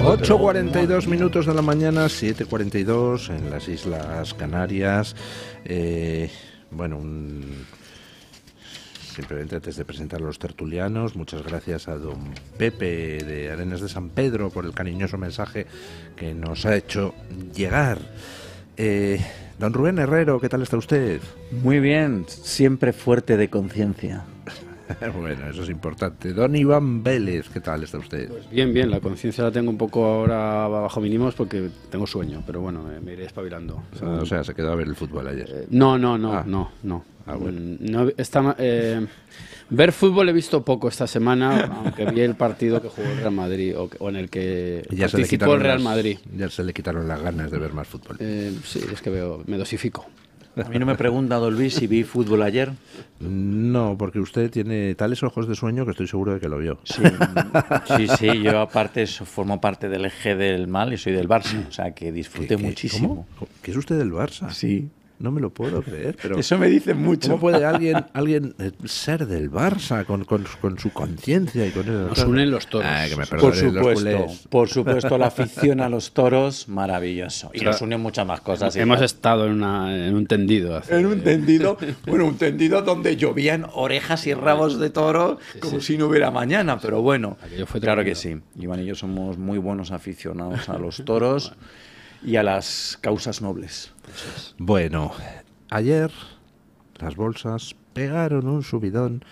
8:42 minutos de la mañana, 7:42 en las Islas Canarias. Simplemente antes de presentar a los tertulianos, muchas gracias a don Pepe de Arenas de San Pedro por el cariñoso mensaje que nos ha hecho llegar. Don Rubén Herrero, ¿qué tal está usted? Muy bien, siempre fuerte de conciencia. Bueno, eso es importante. Don Iván Vélez, ¿qué tal está usted? Pues bien, la conciencia la tengo un poco ahora bajo mínimos porque tengo sueño, pero bueno, me iré espabilando. O sea, se quedó a ver el fútbol ayer. No. Ah, bueno. Ver fútbol he visto poco esta semana, aunque vi el partido que jugó el Real Madrid o en el que participó el Real Madrid. Ya se le quitaron las ganas de ver más fútbol. Sí, es que me dosifico. A mí no me pregunta, don Luis, si vi fútbol ayer. No, porque usted tiene tales ojos de sueño que estoy seguro de que lo vio. Sí, yo aparte formo parte del eje del mal y soy del Barça, o sea que disfruté muchísimo. ¿Cómo? ¿Que es usted del Barça? Sí. No me lo puedo creer, pero... Eso me dicen mucho. ¿Cómo puede alguien ser del Barça con su conciencia y con eso? Nos unen los toros. Que me Por supuesto, la afición a los toros, maravilloso. Y nos unen muchas más cosas. Hemos estado en un tendido. En un tendido, un tendido donde llovían orejas y rabos de toro como si no hubiera mañana, pero bueno, claro que sí. Iván y yo somos muy buenos aficionados a los toros y a las causas nobles. Bueno, ayer las bolsas pegaron un subidón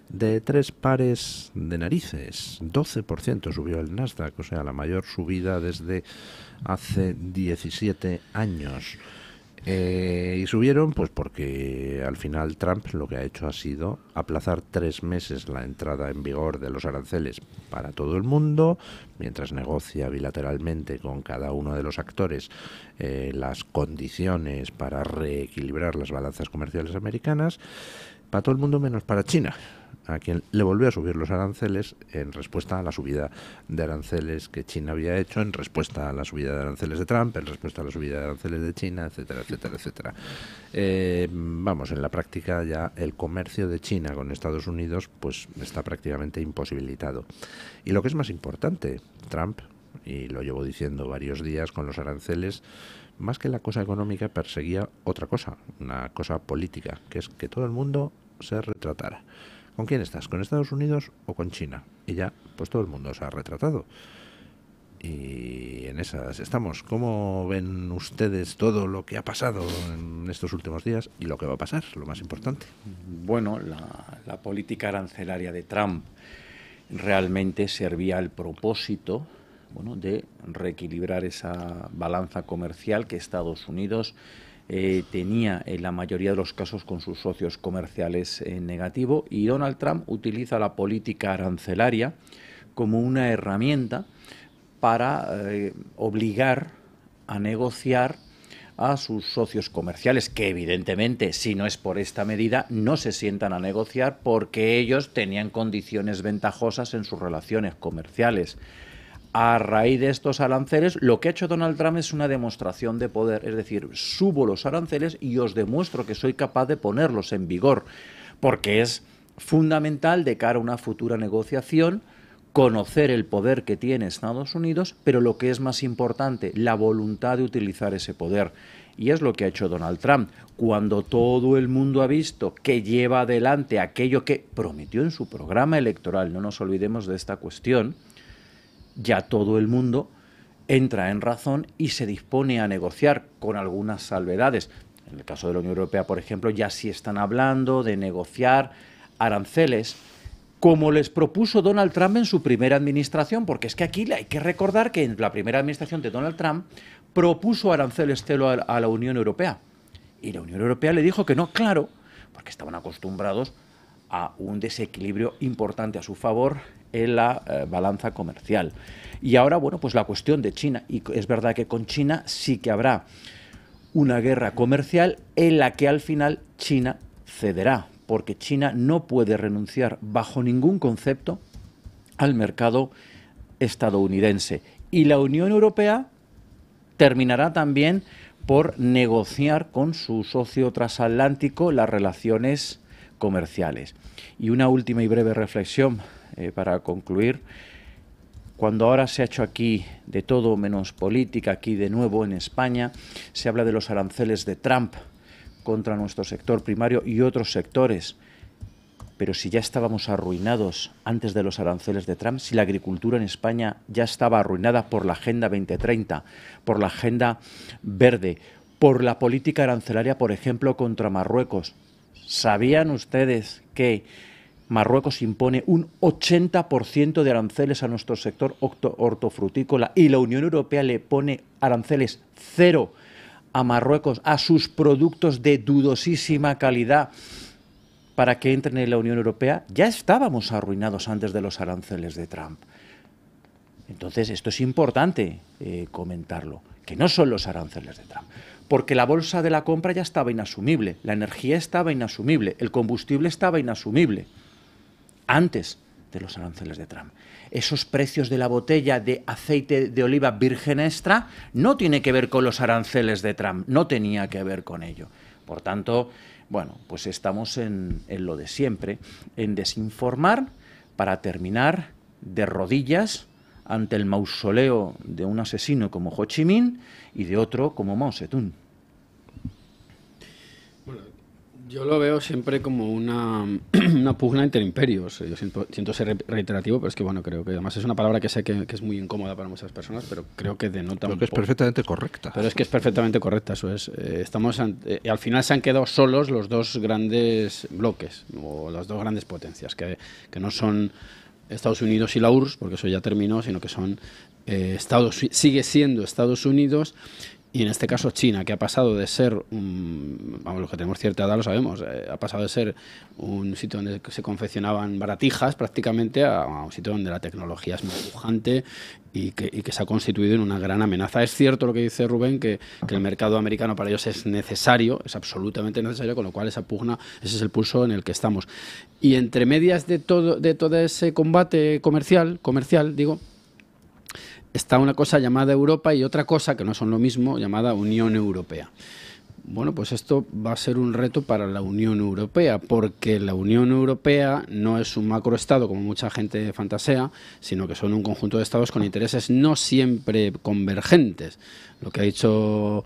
de 3 pares de narices. 12% subió el Nasdaq, o sea, la mayor subida desde hace 17 años. Y subieron pues porque al final Trump lo que ha hecho ha sido aplazar 3 meses la entrada en vigor de los aranceles para todo el mundo, mientras negocia bilateralmente con cada uno de los actores las condiciones para reequilibrar las balanzas comerciales americanas, para todo el mundo menos para China, a quien le volvió a subir los aranceles en respuesta a la subida de aranceles que China había hecho, en respuesta a la subida de aranceles de Trump, en respuesta a la subida de aranceles de China, etcétera, etcétera, etcétera. En la práctica ya el comercio de China con Estados Unidos pues está prácticamente imposibilitado. Y lo que es más importante, Trump, y lo llevo diciendo varios días con los aranceles, más que la cosa económica perseguía otra cosa, una cosa política, que es que todo el mundo se retratara. ¿Con quién estás? ¿Con Estados Unidos o con China? Y ya, pues todo el mundo se ha retratado. Y en esas estamos. ¿Cómo ven ustedes todo lo que ha pasado en estos últimos días y lo que va a pasar, lo más importante? Bueno, la política arancelaria de Trump realmente servía al propósito de reequilibrar esa balanza comercial que Estados Unidos tenía en la mayoría de los casos con sus socios comerciales en negativo, y Donald Trump utiliza la política arancelaria como una herramienta para obligar a negociar a sus socios comerciales, que evidentemente, si no es por esta medida, no se sientan a negociar porque ellos tenían condiciones ventajosas en sus relaciones comerciales. A raíz de estos aranceles, lo que ha hecho Donald Trump es una demostración de poder, es decir, subo los aranceles y os demuestro que soy capaz de ponerlos en vigor, porque es fundamental de cara a una futura negociación conocer el poder que tiene Estados Unidos, pero lo que es más importante, la voluntad de utilizar ese poder. Y es lo que ha hecho Donald Trump. Cuando todo el mundo ha visto que lleva adelante aquello que prometió en su programa electoral, no nos olvidemos de esta cuestión, ya todo el mundo entra en razón y se dispone a negociar con algunas salvedades. En el caso de la Unión Europea, por ejemplo, ya sí están hablando de negociar aranceles, como les propuso Donald Trump en su primera administración, porque es que aquí hay que recordar que en la primera administración de Donald Trump propuso aranceles cero a la Unión Europea. Y la Unión Europea le dijo que no, claro, porque estaban acostumbrados a un desequilibrio importante a su favor en la balanza comercial. Y ahora, bueno, pues la cuestión de China, y es verdad que con China sí que habrá una guerra comercial en la que al final China cederá, porque China no puede renunciar bajo ningún concepto al mercado estadounidense. Y la Unión Europea terminará también por negociar con su socio transatlántico las relaciones comerciales. Y una última y breve reflexión para concluir. cuando ahora se ha hecho aquí de todo menos política, aquí de nuevo en España, se habla de los aranceles de Trump contra nuestro sector primario y otros sectores. Pero si ya estábamos arruinados antes de los aranceles de Trump, si la agricultura en España ya estaba arruinada por la Agenda 2030, por la Agenda Verde, por la política arancelaria, por ejemplo, contra Marruecos. ¿Sabían ustedes que Marruecos impone un 80% de aranceles a nuestro sector hortofrutícola y la Unión Europea le pone aranceles cero a Marruecos, a sus productos de dudosísima calidad, para que entren en la Unión Europea? Ya estábamos arruinados antes de los aranceles de Trump. Entonces, esto es importante comentarlo, que no son los aranceles de Trump, porque la bolsa de la compra ya estaba inasumible, la energía estaba inasumible, el combustible estaba inasumible antes de los aranceles de Trump. Esos precios de la botella de aceite de oliva virgen extra no tiene que ver con los aranceles de Trump, no tenía que ver con ello. Por tanto, bueno, pues estamos en lo de siempre, en desinformar para terminar de rodillas ante el mausoleo de un asesino como Ho Chi Minh y de otro como Mao Zedong. Bueno, yo lo veo siempre como una pugna entre imperios. Yo siento ser reiterativo, pero es que bueno, creo que además es una palabra que sé que es muy incómoda para muchas personas, pero creo que denota Creo que es perfectamente correcta. Pero es que es perfectamente correcta, eso es. Al final se han quedado solos los dos grandes bloques, o las dos grandes potencias, que no son Estados Unidos y la URSS, porque eso ya terminó, sino que son sigue siendo Estados Unidos. Y en este caso China, que ha pasado de ser, vamos, los que tenemos cierta edad lo sabemos, ha pasado de ser un sitio donde se confeccionaban baratijas prácticamente a un sitio donde la tecnología es muy pujante y que se ha constituido en una gran amenaza. Es cierto lo que dice Rubén, que el mercado americano para ellos es necesario, es absolutamente necesario, con lo cual esa pugna, ese es el pulso en el que estamos. Y entre medias de todo ese combate comercial, digo, está una cosa llamada Europa y otra cosa, que no son lo mismo, llamada Unión Europea. Bueno, pues esto va a ser un reto para la Unión Europea, porque la Unión Europea no es un macroestado, como mucha gente fantasea, sino que son un conjunto de estados con intereses no siempre convergentes. Lo que ha dicho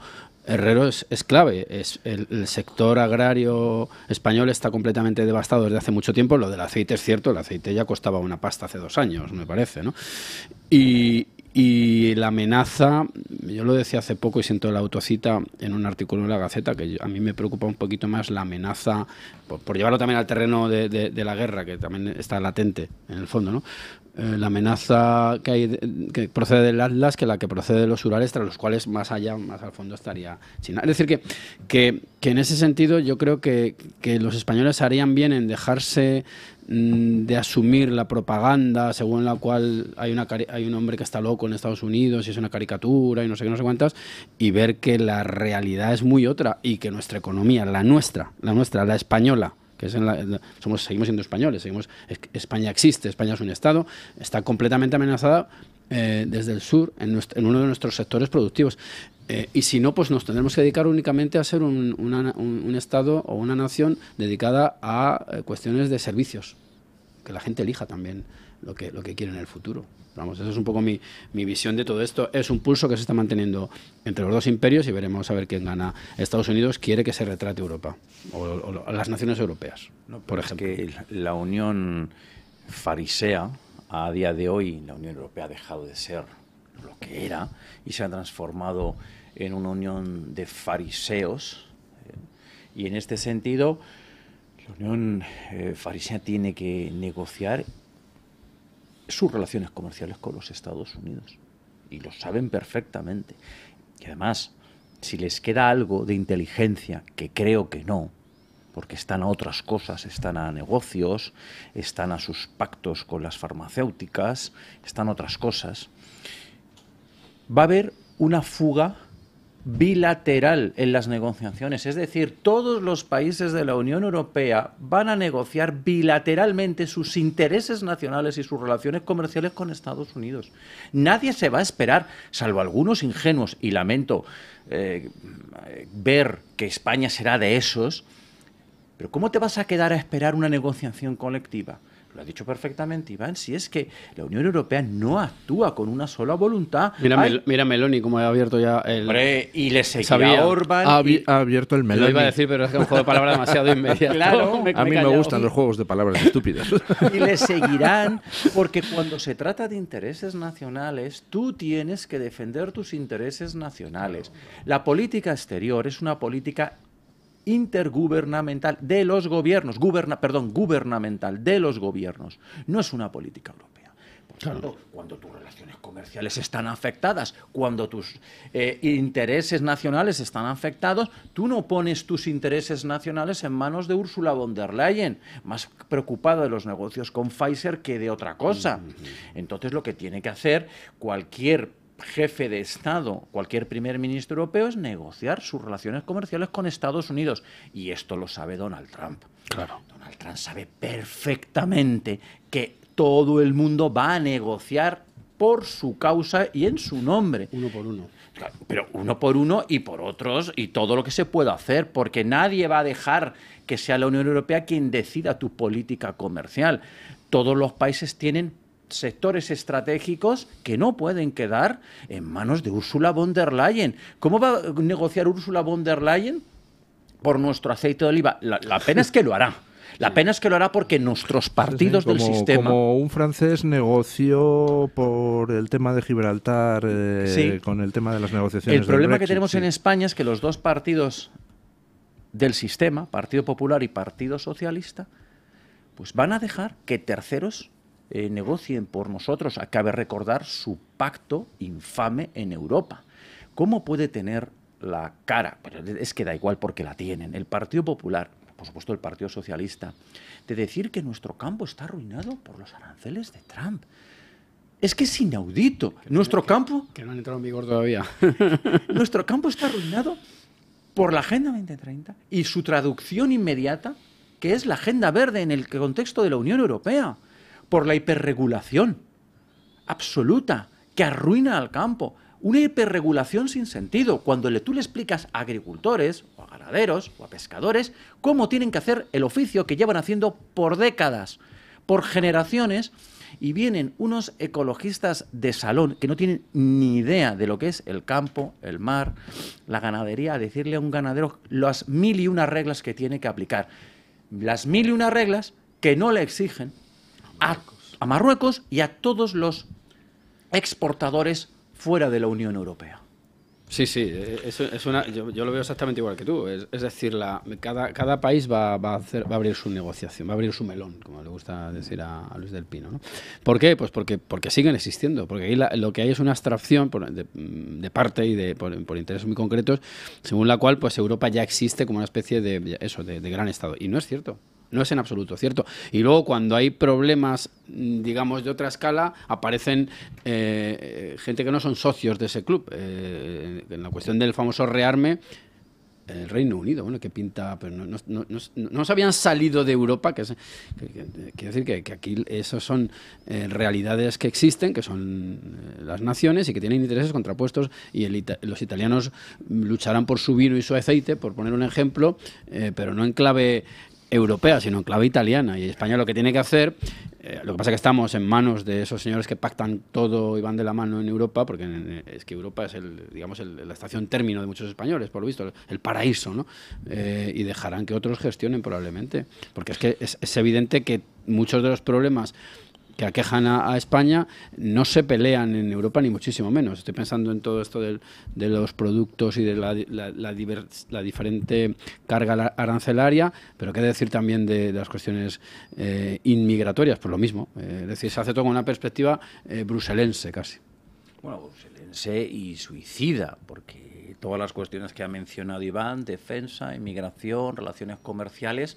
Herrero es clave. El sector agrario español está completamente devastado desde hace mucho tiempo. Lo del aceite es cierto, el aceite ya costaba una pasta hace 2 años, me parece, ¿no? Y la amenaza, yo lo decía hace poco y siento la autocita en un artículo en la Gaceta, que a mí me preocupa un poquito más la amenaza, por llevarlo también al terreno de la guerra, que también está latente en el fondo, ¿no? La amenaza que hay que procede del Atlas que la que procede de los Urales, tras los cuales más allá, más al fondo estaría China. Es decir, que en ese sentido yo creo que los españoles harían bien en dejarse de asumir la propaganda según la cual hay un hombre que está loco en Estados Unidos y es una caricatura y no sé qué, no sé cuántas, y ver que la realidad es muy otra y que nuestra economía, la nuestra, la española, que es seguimos siendo españoles, España existe, España es un Estado, está completamente amenazada desde el sur en uno de nuestros sectores productivos. Y si no, pues nos tendremos que dedicar únicamente a ser un Estado o una nación dedicada a cuestiones de servicios, que la gente elija también lo que quiere en el futuro. Vamos, esa es un poco mi visión de todo esto. Es un pulso que se está manteniendo entre los dos imperios y veremos a ver quién gana. Estados Unidos quiere que se retrate Europa o las naciones europeas, no, por ejemplo. Es que la Unión farisea, a día de hoy, la Unión Europea ha dejado de ser lo que era y se ha transformado en una unión de fariseos. Y en este sentido, la Unión farisea tiene que negociar sus relaciones comerciales con los Estados Unidos. Y lo saben perfectamente. Y además, si les queda algo de inteligencia, que creo que no, porque están a otras cosas, están a negocios, están a sus pactos con las farmacéuticas, están a otras cosas, va a haber una fuga bilateral en las negociaciones, es decir, todos los países de la Unión Europea van a negociar bilateralmente sus intereses nacionales y sus relaciones comerciales con Estados Unidos. Nadie se va a esperar, salvo algunos ingenuos, y lamento ver que España será de esos, pero ¿cómo te vas a quedar a esperar una negociación colectiva? lo ha dicho perfectamente Iván, si es que la Unión Europea no actúa con una sola voluntad. Mira Meloni, como ha abierto ya el... Hombre, y le seguirá Orbán. Ha abierto el Meloni. Lo iba a decir, pero es que es un juego de palabras demasiado inmediato. Claro, a mí me gustan los juegos de palabras estúpidas. Y le seguirán, porque cuando se trata de intereses nacionales, tú tienes que defender tus intereses nacionales. La política exterior es una política intergubernamental de los gobiernos, gubernamental de los gobiernos, no es una política europea. Por tanto, cuando tus relaciones comerciales están afectadas, cuando tus intereses nacionales están afectados, tú no pones tus intereses nacionales en manos de Ursula von der Leyen, más preocupada de los negocios con Pfizer que de otra cosa. Entonces, lo que tiene que hacer cualquier jefe de Estado, cualquier primer ministro europeo, es negociar sus relaciones comerciales con Estados Unidos. Y esto lo sabe Donald Trump. Claro. Donald Trump sabe perfectamente que todo el mundo va a negociar por su causa y en su nombre. Uno por uno. Pero uno por uno y por otros, y todo lo que se pueda hacer, porque nadie va a dejar que sea la Unión Europea quien decida tu política comercial. Todos los países tienen sectores estratégicos que no pueden quedar en manos de Ursula von der Leyen. ¿Cómo va a negociar Ursula von der Leyen por nuestro aceite de oliva? La pena es que lo hará. La pena es que lo hará porque nuestros partidos del sistema... Como un francés negoció por el tema de Gibraltar con el tema de las negociaciones. El problema Brexit, que tenemos en España es que los dos partidos del sistema, Partido Popular y Partido Socialista, pues van a dejar que terceros negocien por nosotros. Cabe recordar su pacto infame en Europa. ¿Cómo puede tener la cara? Pero es que da igual porque la tienen. El Partido Popular, por supuesto el Partido Socialista, de decir que nuestro campo está arruinado por los aranceles de Trump. Es que es inaudito. Nuestro campo... Que no han entrado en vigor todavía. Nuestro campo está arruinado por la Agenda 2030 y su traducción inmediata, que es la Agenda Verde en el contexto de la Unión Europea, por la hiperregulación absoluta que arruina al campo. Una hiperregulación sin sentido. Cuando tú le explicas a agricultores, o a ganaderos, o a pescadores, cómo tienen que hacer el oficio que llevan haciendo por décadas, por generaciones, y vienen unos ecologistas de salón que no tienen ni idea de lo que es el campo, el mar, la ganadería, a decirle a un ganadero las 1001 reglas que tiene que aplicar. Las 1001 reglas que no le exigen a Marruecos y a todos los exportadores fuera de la Unión Europea. Sí, yo lo veo exactamente igual que tú. Es decir, cada país va a abrir su negociación, va a abrir su melón, como le gusta decir a Luis del Pino, ¿no? ¿Por qué? Pues porque siguen existiendo, porque ahí lo que hay es una abstracción de parte y por intereses muy concretos, según la cual pues Europa ya existe como una especie de gran Estado. Y no es cierto. No es en absoluto cierto. Y luego cuando hay problemas, digamos, de otra escala, aparecen gente que no son socios de ese club. En la cuestión del famoso rearme, el Reino Unido, bueno, que pinta, pero no se habían salido de Europa, quiero decir que aquí esas son realidades que existen, que son las naciones y que tienen intereses contrapuestos, y los italianos lucharán por su vino y su aceite, por poner un ejemplo, pero no en clave europea, sino en clave italiana. Y España lo que tiene que hacer, lo que pasa es que estamos en manos de esos señores que pactan todo y van de la mano en Europa, porque es que Europa es la estación término de muchos españoles, por lo visto, el paraíso, ¿no? Y dejarán que otros gestionen probablemente, porque es que es evidente que muchos de los problemas que aquejan a España no se pelean en Europa ni muchísimo menos. Estoy pensando en todo esto de los productos y de la diferente carga arancelaria, pero qué decir también de las cuestiones inmigratorias, pues lo mismo. Es decir, se hace todo con una perspectiva bruselense casi. Bueno, bruselense y suicida, porque todas las cuestiones que ha mencionado Iván, defensa, inmigración, relaciones comerciales,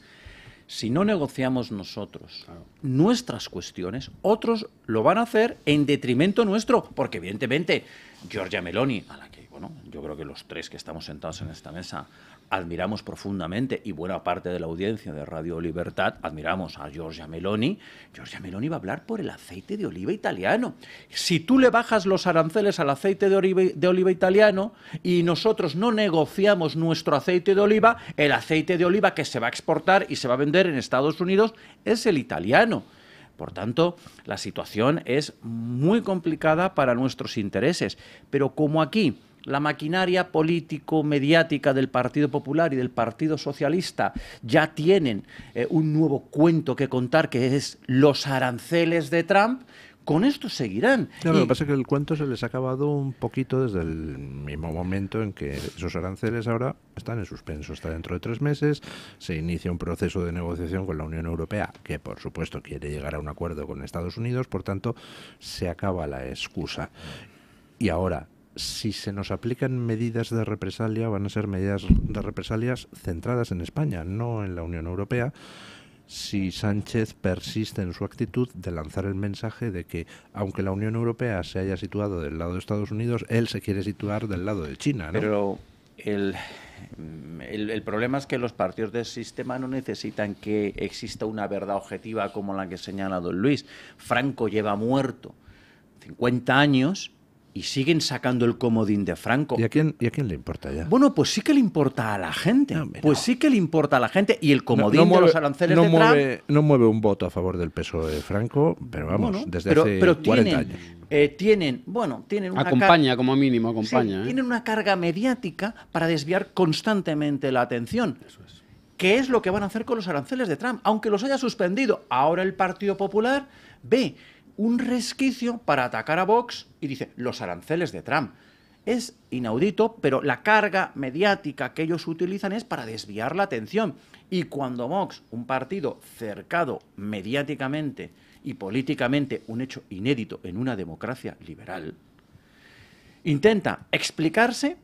si no negociamos nosotros nuestras cuestiones, otros lo van a hacer en detrimento nuestro, porque evidentemente Giorgia Meloni, a la que, bueno, yo creo que los tres que estamos sentados en esta mesa admiramos profundamente, y buena parte de la audiencia de Radio Libertad admiramos a Giorgia Meloni. Giorgia Meloni va a hablar por el aceite de oliva italiano. Si tú le bajas los aranceles al aceite de oliva italiano y nosotros no negociamos nuestro aceite de oliva, el aceite de oliva que se va a exportar y se va a vender en Estados Unidos es el italiano. Por tanto, la situación es muy complicada para nuestros intereses. Pero como aquí la maquinaria político-mediática del Partido Popular y del Partido Socialista ya tienen un nuevo cuento que contar, que es los aranceles de Trump, con esto seguirán. Claro, lo que pasa es que el cuento se les ha acabado un poquito desde el mismo momento en que esos aranceles ahora están en suspenso. Está dentro de 3 meses, se inicia un proceso de negociación con la Unión Europea, que por supuesto quiere llegar a un acuerdo con Estados Unidos, por tanto, se acaba la excusa. Y ahora, si se nos aplican medidas de represalia, van a ser medidas de represalias centradas en España, no en la Unión Europea, si Sánchez persiste en su actitud de lanzar el mensaje de que, aunque la Unión Europea se haya situado del lado de Estados Unidos, él se quiere situar del lado de China, ¿no? Pero el problema es que los partidos del sistema no necesitan que exista una verdad objetiva como la que señala don Luis. Franco lleva muerto 50 años y siguen sacando el comodín de Franco. ¿Y a quién le importa ya? Bueno, pues sí que le importa a la gente. No, pues sí que le importa a la gente. Y el comodín de los aranceles de Trump... No mueve un voto a favor del PSOE Franco, pero vamos, bueno, desde hace 40 años. Tienen una acompaña, como mínimo, acompaña. Sí, tienen una carga mediática para desviar constantemente la atención. Eso es. ¿Qué es lo que van a hacer con los aranceles de Trump? Aunque los haya suspendido, ahora el Partido Popular ve un resquicio para atacar a Vox y dice, los aranceles de Trump. Es inaudito, pero la carga mediática que ellos utilizan es para desviar la atención. Y cuando Vox, un partido cercado mediáticamente y políticamente, un hecho inédito en una democracia liberal, intenta explicarse,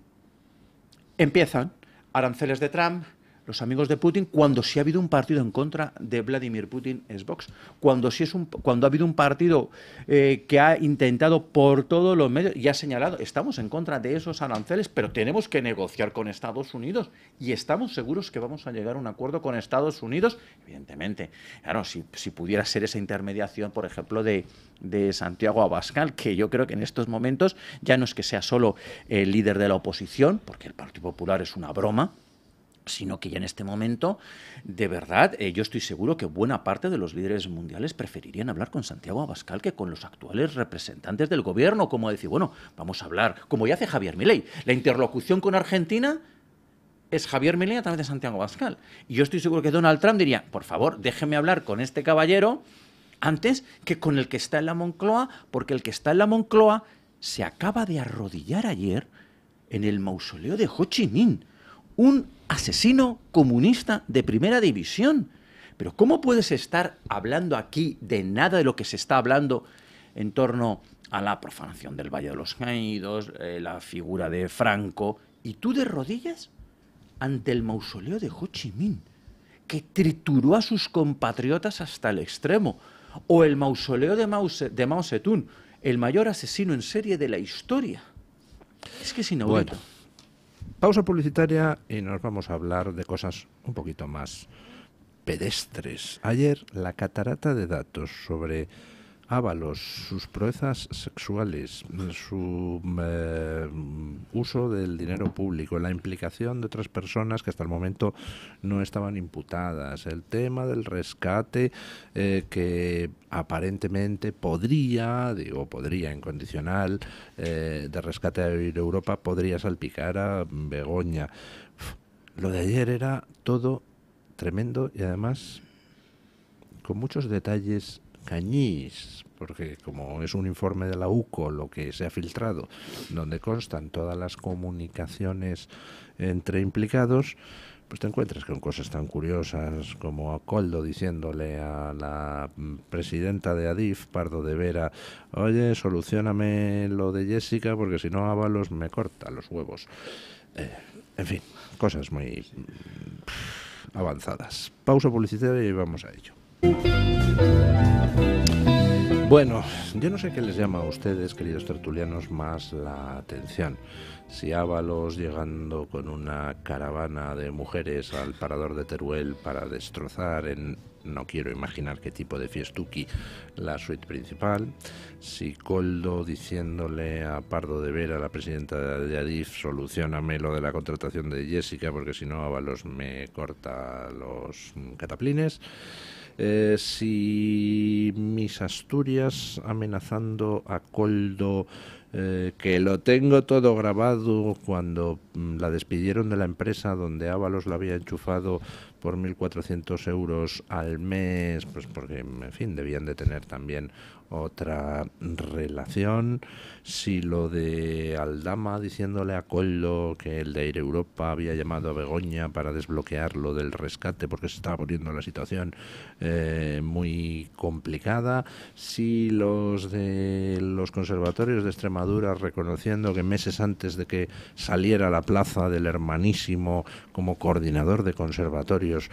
empiezan aranceles de Trump, los amigos de Putin, cuando sí ha habido un partido en contra de Vladimir Putin es Vox, cuando ha habido un partido que ha intentado por todos los medios y ha señalado, estamos en contra de esos aranceles, pero tenemos que negociar con Estados Unidos y estamos seguros que vamos a llegar a un acuerdo con Estados Unidos, evidentemente. Claro, si pudiera ser esa intermediación, por ejemplo, de Santiago Abascal, que yo creo que en estos momentos ya no es que sea solo el líder de la oposición, porque el Partido Popular es una broma, sino que ya en este momento, de verdad, yo estoy seguro que buena parte de los líderes mundiales preferirían hablar con Santiago Abascal que con los actuales representantes del gobierno, como decir, bueno, vamos a hablar, como ya hace Javier Milei. La interlocución con Argentina es Javier Milei a través de Santiago Abascal. Y yo estoy seguro que Donald Trump diría, por favor, déjeme hablar con este caballero antes que con el que está en la Moncloa, porque el que está en la Moncloa se acaba de arrodillar ayer en el mausoleo de Ho Chi Minh, un asesino comunista de primera división. Pero ¿cómo puedes estar hablando aquí de nada de lo que se está hablando en torno a la profanación del Valle de los Caídos, la figura de Franco, y tú de rodillas ante el mausoleo de Ho Chi Minh, que trituró a sus compatriotas hasta el extremo, o el mausoleo de Mao Zedong, el mayor asesino en serie de la historia? Es que es inaudito. Bueno. Pausa publicitaria y nos vamos a hablar de cosas un poquito más pedestres. Ayer la catarata de datos sobre Ábalos, sus proezas sexuales, su uso del dinero público, la implicación de otras personas que hasta el momento no estaban imputadas, el tema del rescate que aparentemente podría en condicional de rescate a Europa, podría salpicar a Begoña. Lo de ayer era todo tremendo y además con muchos detalles cañís, porque como es un informe de la UCO lo que se ha filtrado, donde constan todas las comunicaciones entre implicados, pues te encuentras con cosas tan curiosas como a Koldo diciéndole a la presidenta de Adif, Pardo de Vera, oye, solucióname lo de Jessica porque si no Ábalos me corta los huevos. En fin, cosas muy avanzadas. Pausa publicitaria y vamos a ello. Bueno, yo no sé qué les llama a ustedes, queridos tertulianos, más la atención. Si Ábalos llegando con una caravana de mujeres al parador de Teruel para destrozar no quiero imaginar qué tipo de fiestuki, la suite principal. Si Koldo diciéndole a Pardo de Vera, la presidenta de Adif, solucióname lo de la contratación de Jessica porque si no Ábalos me corta los cataplines. si mis Asturias amenazando a Koldo, que lo tengo todo grabado cuando la despidieron de la empresa donde Ábalos la había enchufado por 1.400 euros al mes, pues porque, en fin, debían de tener también otra relación. Si lo de Aldama diciéndole a Koldo que el de Air Europa había llamado a Begoña para desbloquearlo del rescate porque se estaba poniendo la situación muy complicada. Si los de los conservatorios de Extremadura reconociendo que meses antes de que saliera a la plaza del Hermanísimo como coordinador de conservatorios,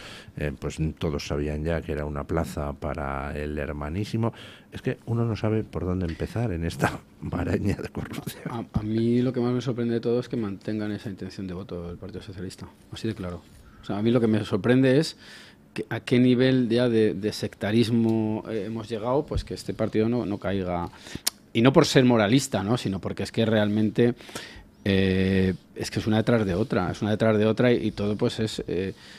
pues todos sabían ya que era una plaza para el Hermanísimo. Es que uno no sabe por dónde empezar en esta maraña de corrupción. A mí lo que más me sorprende de todo es que mantengan esa intención de voto del Partido Socialista, así de claro. O sea, a mí lo que me sorprende es a qué nivel ya de sectarismo hemos llegado, pues que este partido no caiga. Y no por ser moralista, ¿no? Sino porque es que realmente es que es una detrás de otra, y todo pues es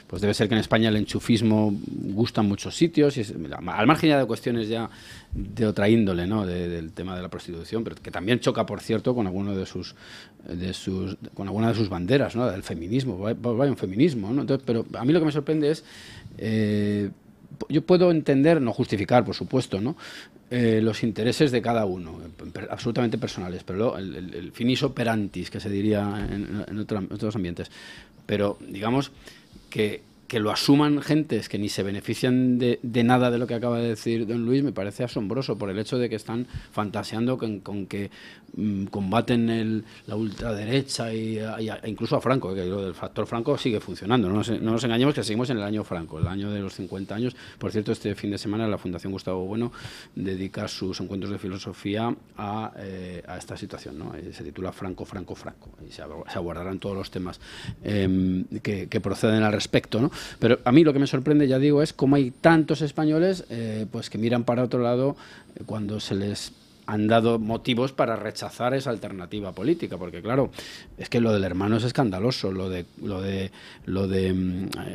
pues debe ser que en España el enchufismo gusta en muchos sitios, y al margen ya de cuestiones ya de otra índole, ¿no? Del tema de la prostitución, pero que también choca, por cierto, con alguna de sus banderas, ¿no? Del feminismo, vaya un feminismo, ¿no? Entonces, pero a mí lo que me sorprende es yo puedo entender, no justificar, por supuesto, ¿no? Los intereses de cada uno, absolutamente personales, pero el finis operantis, que se diría en otros ambientes. Pero, digamos, que lo asuman gentes que ni se benefician de nada de lo que acaba de decir don Luis, me parece asombroso, por el hecho de que están fantaseando con que combaten la ultraderecha e incluso a Franco, que lo del factor Franco sigue funcionando. No nos engañemos que seguimos en el año Franco, el año de los 50 años. Por cierto, este fin de semana la Fundación Gustavo Bueno dedica sus encuentros de filosofía a esta situación, ¿no? Se titula Franco, Franco, Franco, y se abordarán todos los temas que proceden al respecto, ¿no? Pero a mí lo que me sorprende, ya digo, es cómo hay tantos españoles pues que miran para otro lado cuando se les han dado motivos para rechazar esa alternativa política, porque claro, es que lo del hermano es escandaloso, lo de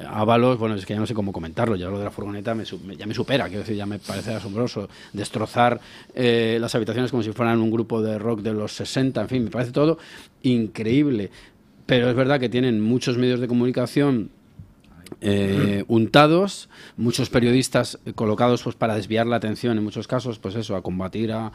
Ábalos, bueno, es que ya no sé cómo comentarlo, ya lo de la furgoneta ya me supera, quiero decir, ya me parece asombroso, destrozar las habitaciones como si fueran un grupo de rock de los 60, en fin, me parece todo increíble, pero es verdad que tienen muchos medios de comunicación untados, muchos periodistas colocados pues para desviar la atención en muchos casos, pues eso, a combatir a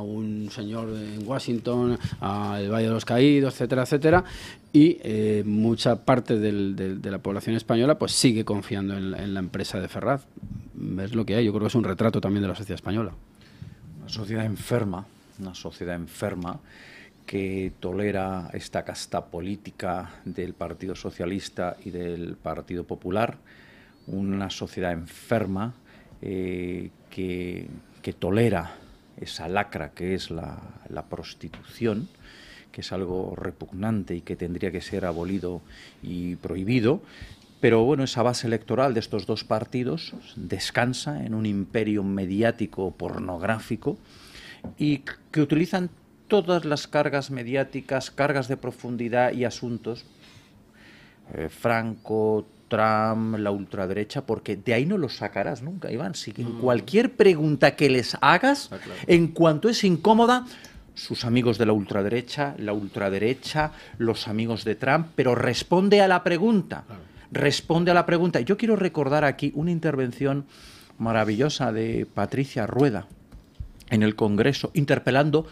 un señor en Washington, al Valle de los Caídos, etcétera, etcétera, y mucha parte de la población española pues sigue confiando en la empresa de Ferraz. Es lo que hay, yo creo que es un retrato también de la sociedad española. Una sociedad enferma que tolera esta casta política del Partido Socialista y del Partido Popular, una sociedad enferma que tolera esa lacra que es la prostitución, que es algo repugnante y que tendría que ser abolido y prohibido. Pero bueno, esa base electoral de estos dos partidos descansa en un imperio mediático pornográfico y que utilizan todas las cargas mediáticas, cargas de profundidad y asuntos, Franco, Trump, la ultraderecha, porque de ahí no los sacarás nunca, Iván. Si en cualquier pregunta que les hagas, en cuanto es incómoda, sus amigos de la ultraderecha, los amigos de Trump, pero responde a la pregunta, responde a la pregunta. Yo quiero recordar aquí una intervención maravillosa de Patricia Rueda en el Congreso, interpelando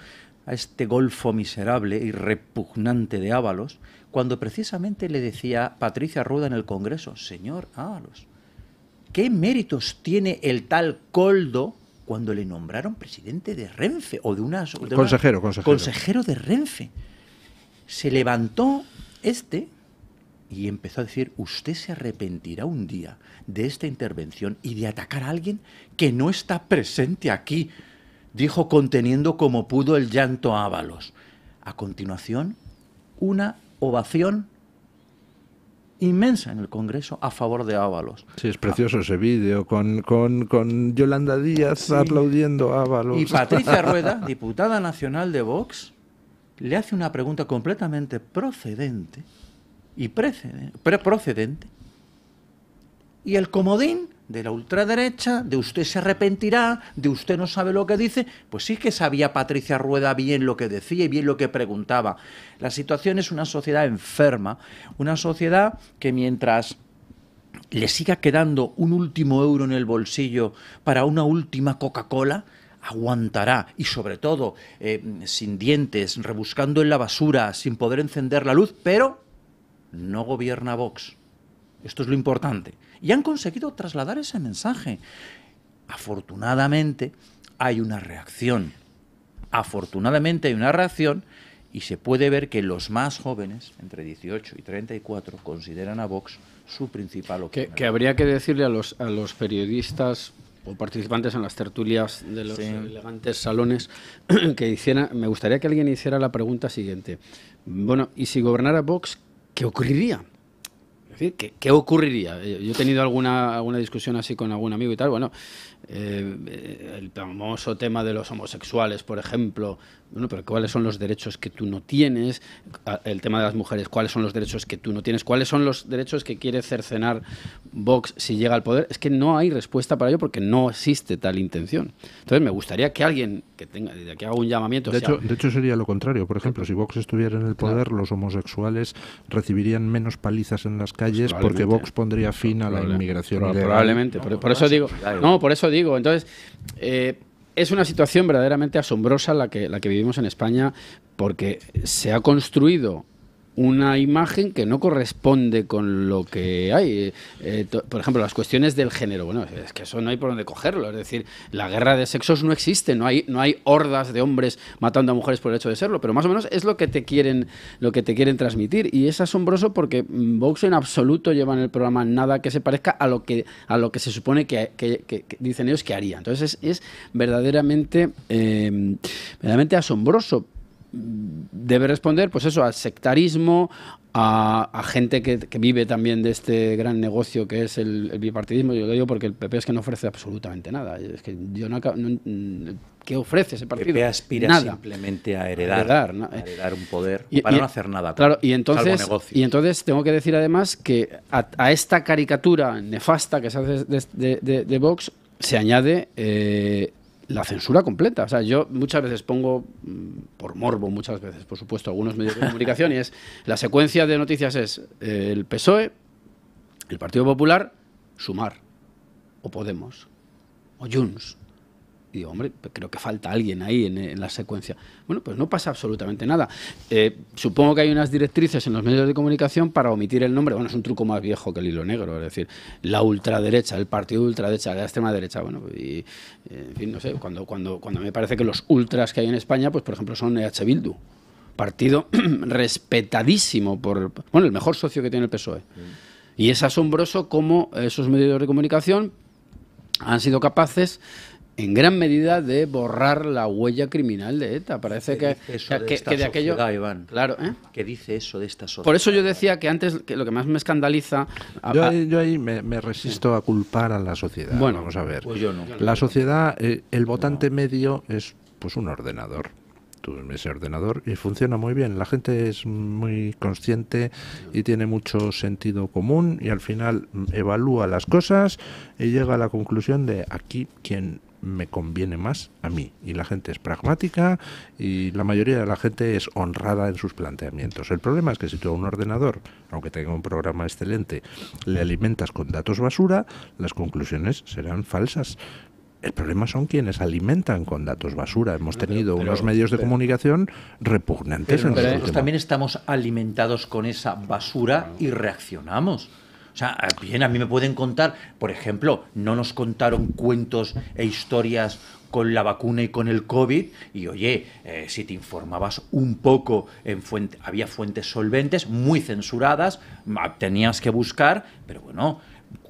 a este golfo miserable y repugnante de Ábalos, cuando precisamente le decía Patricia Rueda en el Congreso: señor Ábalos, ¿qué méritos tiene el tal Koldo cuando le nombraron presidente de Renfe o consejero de Renfe? Se levantó y empezó a decir: usted se arrepentirá un día de esta intervención y de atacar a alguien que no está presente aquí. Dijo, conteniendo como pudo el llanto a Ábalos. A continuación, una ovación inmensa en el Congreso a favor de Ábalos. Sí, es precioso ese vídeo con Yolanda Díaz aplaudiendo a Ábalos. Y Patricia Rueda, diputada nacional de Vox, le hace una pregunta completamente procedente. Y el comodín de la ultraderecha, de usted se arrepentirá, de usted no sabe lo que dice. Pues sí que sabía Patricia Rueda bien lo que decía y bien lo que preguntaba. La situación es una sociedad enferma, una sociedad que mientras le siga quedando un último euro en el bolsillo para una última Coca-Cola, aguantará, y sobre todo sin dientes, rebuscando en la basura, sin poder encender la luz, pero no gobierna Vox. Esto es lo importante. Y han conseguido trasladar ese mensaje. Afortunadamente hay una reacción. Afortunadamente hay una reacción y se puede ver que los más jóvenes, entre 18 y 34, consideran a Vox su principal opción. Que habría que decirle a los periodistas o participantes en las tertulias de los elegantes salones que hicieran, me gustaría que alguien hiciera la pregunta siguiente. Bueno, ¿y si gobernara Vox, qué ocurriría? Es decir, ¿qué ocurriría? Yo he tenido alguna discusión así con algún amigo y tal. Bueno, el famoso tema de los homosexuales, por ejemplo. Bueno, pero ¿cuáles son los derechos que tú no tienes? El tema de las mujeres, ¿cuáles son los derechos que tú no tienes? ¿Cuáles son los derechos que quiere cercenar Vox si llega al poder? Es que no hay respuesta para ello porque no existe tal intención. Entonces, me gustaría que alguien que tenga, que haga un llamamiento. De hecho, sería lo contrario. Por ejemplo, si Vox estuviera en el poder, los homosexuales recibirían menos palizas en las calles porque Vox pondría fin a la inmigración ilegal. Probablemente. Por eso digo. No, por eso digo. Entonces, es una situación verdaderamente asombrosa la que vivimos en España, porque se ha construido una imagen que no corresponde con lo que hay. Por ejemplo, las cuestiones del género. Bueno, es que eso no hay por dónde cogerlo. Es decir, la guerra de sexos no existe. No hay hordas de hombres matando a mujeres por el hecho de serlo. Pero más o menos es lo que te quieren transmitir. Y es asombroso porque Vox en absoluto lleva en el programa nada que se parezca a lo que se supone que dicen ellos que haría. Entonces es verdaderamente asombroso. Debe responder, pues eso, al sectarismo, a gente que vive también de este gran negocio que es el bipartidismo. Yo lo digo porque el PP es que no ofrece absolutamente nada. Es que yo ¿qué ofrece ese partido? El PP aspira nada. Simplemente a heredar un poder para no hacer nada. Claro, y entonces tengo que decir además que a esta caricatura nefasta que se hace de Vox se añade la censura completa. O sea, yo muchas veces pongo, por morbo muchas veces, por supuesto, algunos medios de comunicación, y es la secuencia de noticias es el PSOE, el Partido Popular, Sumar, o Podemos, o Junts. Y digo, hombre, creo que falta alguien ahí en la secuencia. Bueno, pues no pasa absolutamente nada. Supongo que hay unas directrices en los medios de comunicación para omitir el nombre. Bueno, es un truco más viejo que el hilo negro. Es decir, la ultraderecha, el partido de ultraderecha, la extrema derecha. Bueno, y en fin, no sé, cuando me parece que los ultras que hay en España, pues por ejemplo son EH Bildu. Partido respetadísimo por, bueno, el mejor socio que tiene el PSOE. Y es asombroso cómo esos medios de comunicación han sido capaces en gran medida de borrar la huella criminal de ETA. Parece que de aquello, Iván, claro, ¿qué dice eso de esta sociedad? Por eso yo decía que antes que lo que más me escandaliza. Yo ahí me resisto a culpar a la sociedad. Bueno, vamos a ver. Pues yo no. La sociedad, el votante medio es pues un ordenador. Tú ese ordenador y funciona muy bien. La gente es muy consciente y tiene mucho sentido común y al final evalúa las cosas y llega a la conclusión de aquí quien me conviene más a mí. Y la gente es pragmática y la mayoría de la gente es honrada en sus planteamientos. El problema es que si tú a un ordenador, aunque tenga un programa excelente, le alimentas con datos basura, las conclusiones serán falsas. El problema son quienes alimentan con datos basura. Hemos tenido unos medios de comunicación repugnantes. Pero nosotros también estamos alimentados con esa basura y reaccionamos. O sea, bien, a mí me pueden contar, por ejemplo, no nos contaron cuentos e historias con la vacuna y con el COVID, y oye, si te informabas un poco, había fuentes solventes, muy censuradas, tenías que buscar, pero bueno,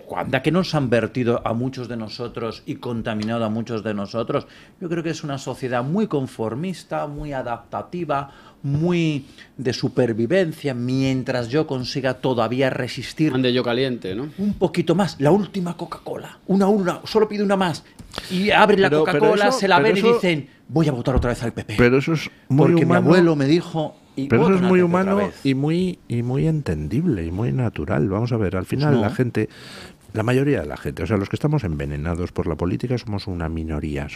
¿cuándo que nos han vertido a muchos de nosotros y contaminado a muchos de nosotros? Yo creo que es una sociedad muy conformista, muy adaptativa, muy de supervivencia, mientras yo consiga todavía resistir. Ande yo caliente, ¿no? Un poquito más, la última Coca-Cola, una, solo pide una más. Y abren la Coca-Cola, se la ven y dicen, voy a votar otra vez al PP. Pero eso es muy porque humano. Mi abuelo me dijo... Pero eso es muy humano y muy entendible y muy natural. Vamos a ver, al final la gente La mayoría de la gente, o sea, los que estamos envenenados por la política somos una minoría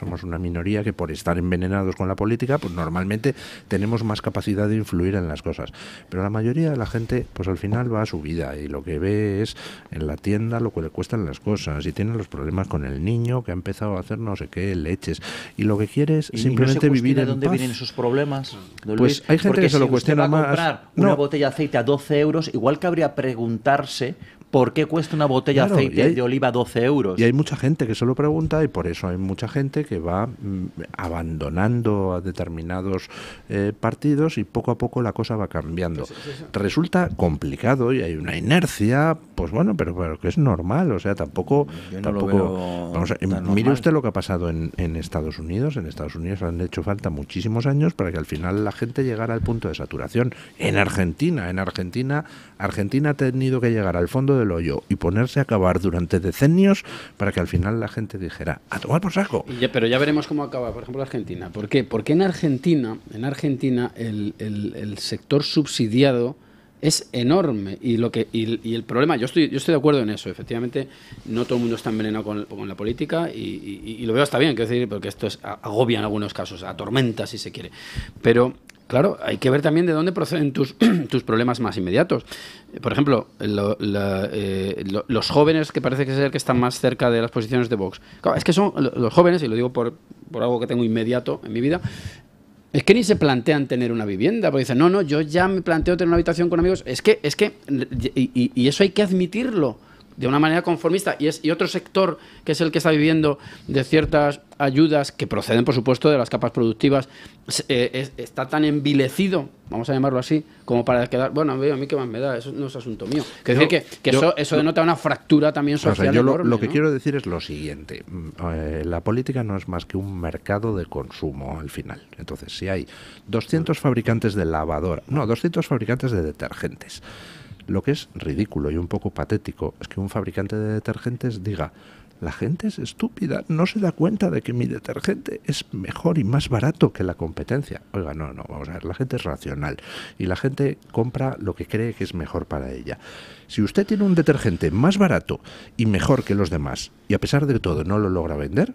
que por estar envenenados con la política, pues normalmente tenemos más capacidad de influir en las cosas. Pero la mayoría de la gente, pues al final va a su vida y lo que ve es en la tienda lo que le cuestan las cosas y tiene los problemas con el niño que ha empezado a hacer no sé qué, leches, y lo que quiere es simplemente vivir en paz. ¿Dónde vienen esos problemas, don Pues Luis? hay gente Porque que se lo si cuestiona usted va a más. comprar una botella de aceite a 12 euros, igual cabría preguntarse por qué cuesta una botella de aceite de oliva 12 euros. Y hay mucha gente que se lo pregunta y por eso hay mucha gente que va abandonando a determinados partidos y poco a poco la cosa va cambiando. Resulta complicado y hay una inercia, pues bueno, pero que es normal, o sea, tampoco... Yo no lo veo vamos a, mire usted lo que ha pasado en Estados Unidos. En Estados Unidos han hecho falta muchísimos años para que al final la gente llegara al punto de saturación. En Argentina ha tenido que llegar al fondo del hoyo y ponerse a cavar durante decenios para que al final la gente dijera a tomar por saco. Pero ya veremos cómo acaba, por ejemplo, Argentina. ¿Por qué? Porque en Argentina el sector subsidiado es enorme y el problema, yo estoy de acuerdo en eso, efectivamente no todo el mundo está envenenado con la política y lo veo hasta bien, quiero decir, porque esto agobia en algunos casos, atormenta si se quiere, pero claro, hay que ver también de dónde proceden tus problemas más inmediatos. Por ejemplo, los jóvenes que parece que es el que están más cerca de las posiciones de Vox, claro, es que son los jóvenes, y lo digo por algo que tengo inmediato en mi vida, es que ni se plantean tener una vivienda, porque dicen, no, yo ya me planteo tener una habitación con amigos, y eso hay que admitirlo de una manera conformista, y otro sector que es el que está viviendo de ciertas ayudas que proceden, por supuesto, de las capas productivas, está tan envilecido, vamos a llamarlo así, como para quedar, bueno, a mí qué más me da, eso no es asunto mío. Es decir, eso denota una fractura también social enorme, lo que ¿no? quiero decir es lo siguiente, la política no es más que un mercado de consumo al final. Entonces, si hay 200 fabricantes de lavadora, 200 fabricantes de detergentes, lo que es ridículo y un poco patético es que un fabricante de detergentes diga: la gente es estúpida, no se da cuenta de que mi detergente es mejor y más barato que la competencia. Oiga, no, vamos a ver, la gente es racional y la gente compra lo que cree que es mejor para ella. Si usted tiene un detergente más barato y mejor que los demás y a pesar de todo no lo logra vender,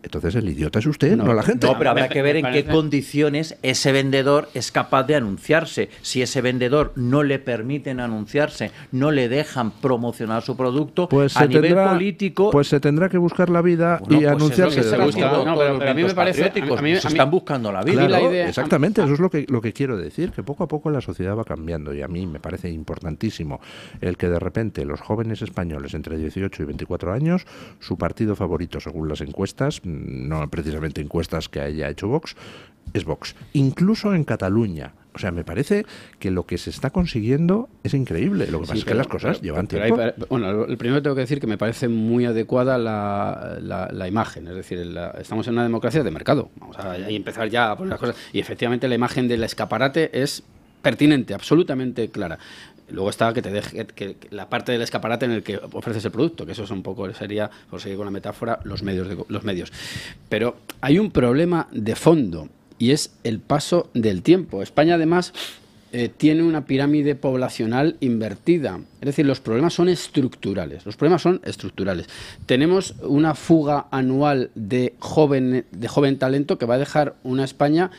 entonces el idiota es usted, no la gente. No, pero habrá que ver en qué condiciones ese vendedor es capaz de anunciarse. Si ese vendedor no le permiten anunciarse, no le dejan promocionar su producto, pues a nivel político... Pues se tendrá que buscar la vida y anunciarse. Pero a mí me parece... se están buscando la vida. Claro, exactamente, eso es lo que quiero decir, que poco a poco la sociedad va cambiando y a mí me parece importantísimo el que de repente los jóvenes españoles entre 18 y 24 años, su partido favorito según las encuestas, no precisamente encuestas que haya hecho Vox, es Vox. Incluso en Cataluña. O sea, me parece que lo que se está consiguiendo es increíble. Lo que pasa es que las cosas llevan tiempo. Bueno, el primero tengo que decir que me parece muy adecuada la imagen. Es decir, estamos en una democracia de mercado. Vamos a empezar ya a poner las cosas. Y efectivamente la imagen del escaparate es pertinente, absolutamente clara. Luego está que te deje que la parte del escaparate en el que ofreces el producto, que eso es un poco, sería, por seguir con la metáfora, los medios. Pero hay un problema de fondo y es el paso del tiempo. España además tiene una pirámide poblacional invertida, es decir, los problemas son estructurales. Tenemos una fuga anual de joven talento que va a dejar una España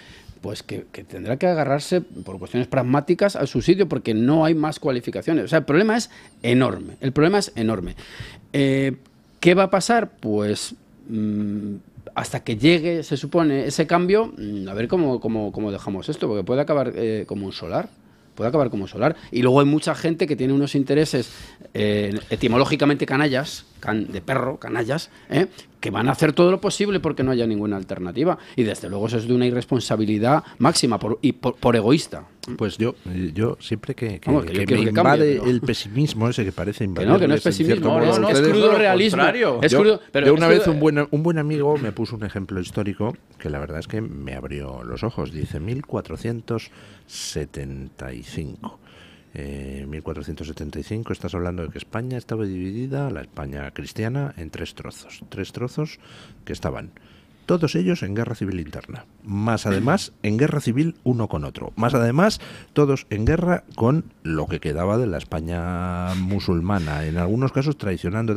pues que tendrá que agarrarse por cuestiones pragmáticas al subsidio porque no hay más cualificaciones. O sea, el problema es enorme. ¿Qué va a pasar? Pues hasta que llegue, se supone, ese cambio, a ver cómo dejamos esto, porque puede acabar como un solar. Y luego hay mucha gente que tiene unos intereses etimológicamente canallas, de perro, canallas, que van a hacer todo lo posible porque no haya ninguna alternativa. Y desde luego eso es de una irresponsabilidad máxima por egoísta. Pues yo siempre que me invade el pesimismo ese que parece invadir. Que no es pesimismo, es crudo realismo. Yo una vez un buen amigo me puso un ejemplo histórico que la verdad es que me abrió los ojos. Dice 1475. 1475, estás hablando de que España estaba dividida, la España cristiana, en tres trozos que estaban todos ellos en guerra civil interna, más además en guerra civil uno con otro, más además todos en guerra con lo que quedaba de la España musulmana, en algunos casos traicionando.